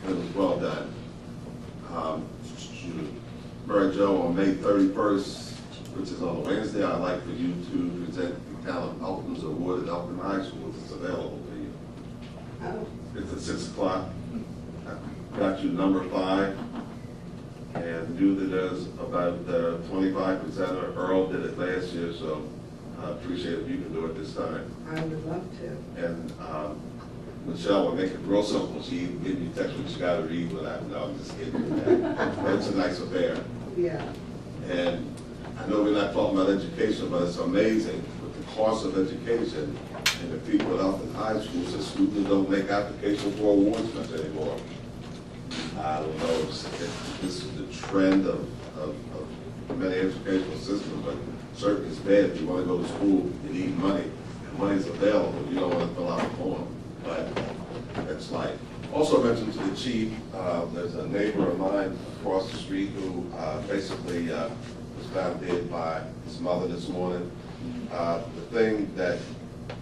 It was well done. Mary Jo, on May 31st, which is on a Wednesday, I'd like for you to present the town of Elkton's award at Elkton High School. It's available to you. It's at 6 o'clock. Got you number 5. And you did us about 25%, or Earl did it last year, so I appreciate if you can do it this time. I would love to. And Michelle will make it real simple. She give you text what you gotta read without, no, I'm just kidding. But it's a nice affair. Yeah. And I know we're not talking about education, but it's amazing with the cost of education and the people at Elkton High School said students don't make applications for awards much anymore. I don't know if this is the trend of many educational systems, but certainly it's bad. If you want to go to school, you need money, and money's available. You don't want to fill out a form, but that's life. Also mentioned to the chief, there's a neighbor of mine across the street who basically was found dead by his mother this morning. The thing that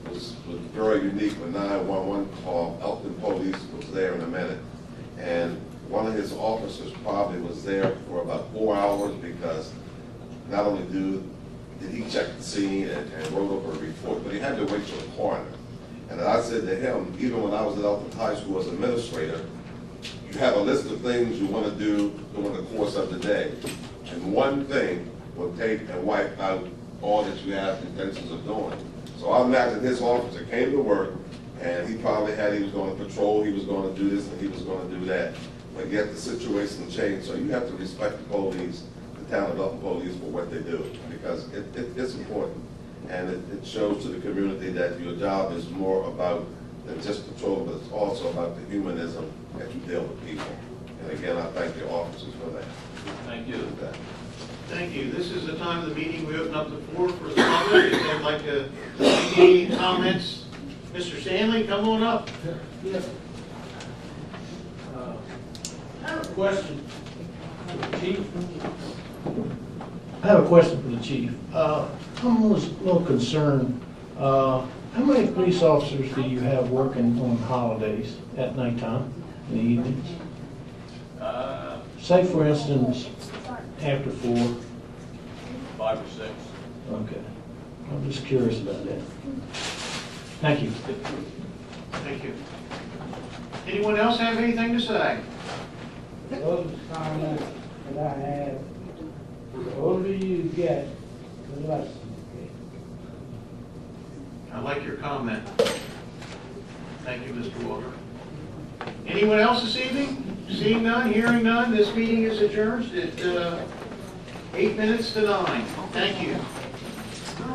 was very unique when 911 called, Elkton police was there in a minute. And one of his officers probably was there for about 4 hours because not only did he check the scene and wrote up a report, but he had to wait till the coroner. And I said to him, even when I was at Elkton High School as administrator, you have a list of things you want to do during the course of the day. And one thing will take and wipe out all that you have intentions of doing. So I imagine his officer came to work, and he probably he was going to patrol, he was going to do this, and he was going to do that. But yet the situation changed, so you have to respect the police, the town of Elkton police for what they do, because it's important. And it shows to the community that your job is more about than just patrol, but it's also about the humanism that you deal with people. And again, I thank your officers for that. Thank you. Thank you. This is the time of the meeting we open up the floor for the public. If they'd like to make any comments, Mr. Stanley, come on up. Yes. I have a question for the chief. I'm a little concerned. How many police officers do you have working on holidays at nighttime, in the evenings? Say, for instance, after 4. 5 or 6. Okay. I'm just curious about that. Thank you. Thank you. Anyone else have anything to say? Those comments that I have, the older you get, the less you I like your comment. Thank you, Mr. Walker. Anyone else this evening? Seeing none, hearing none, this meeting is adjourned at 8 minutes to 9. Thank you.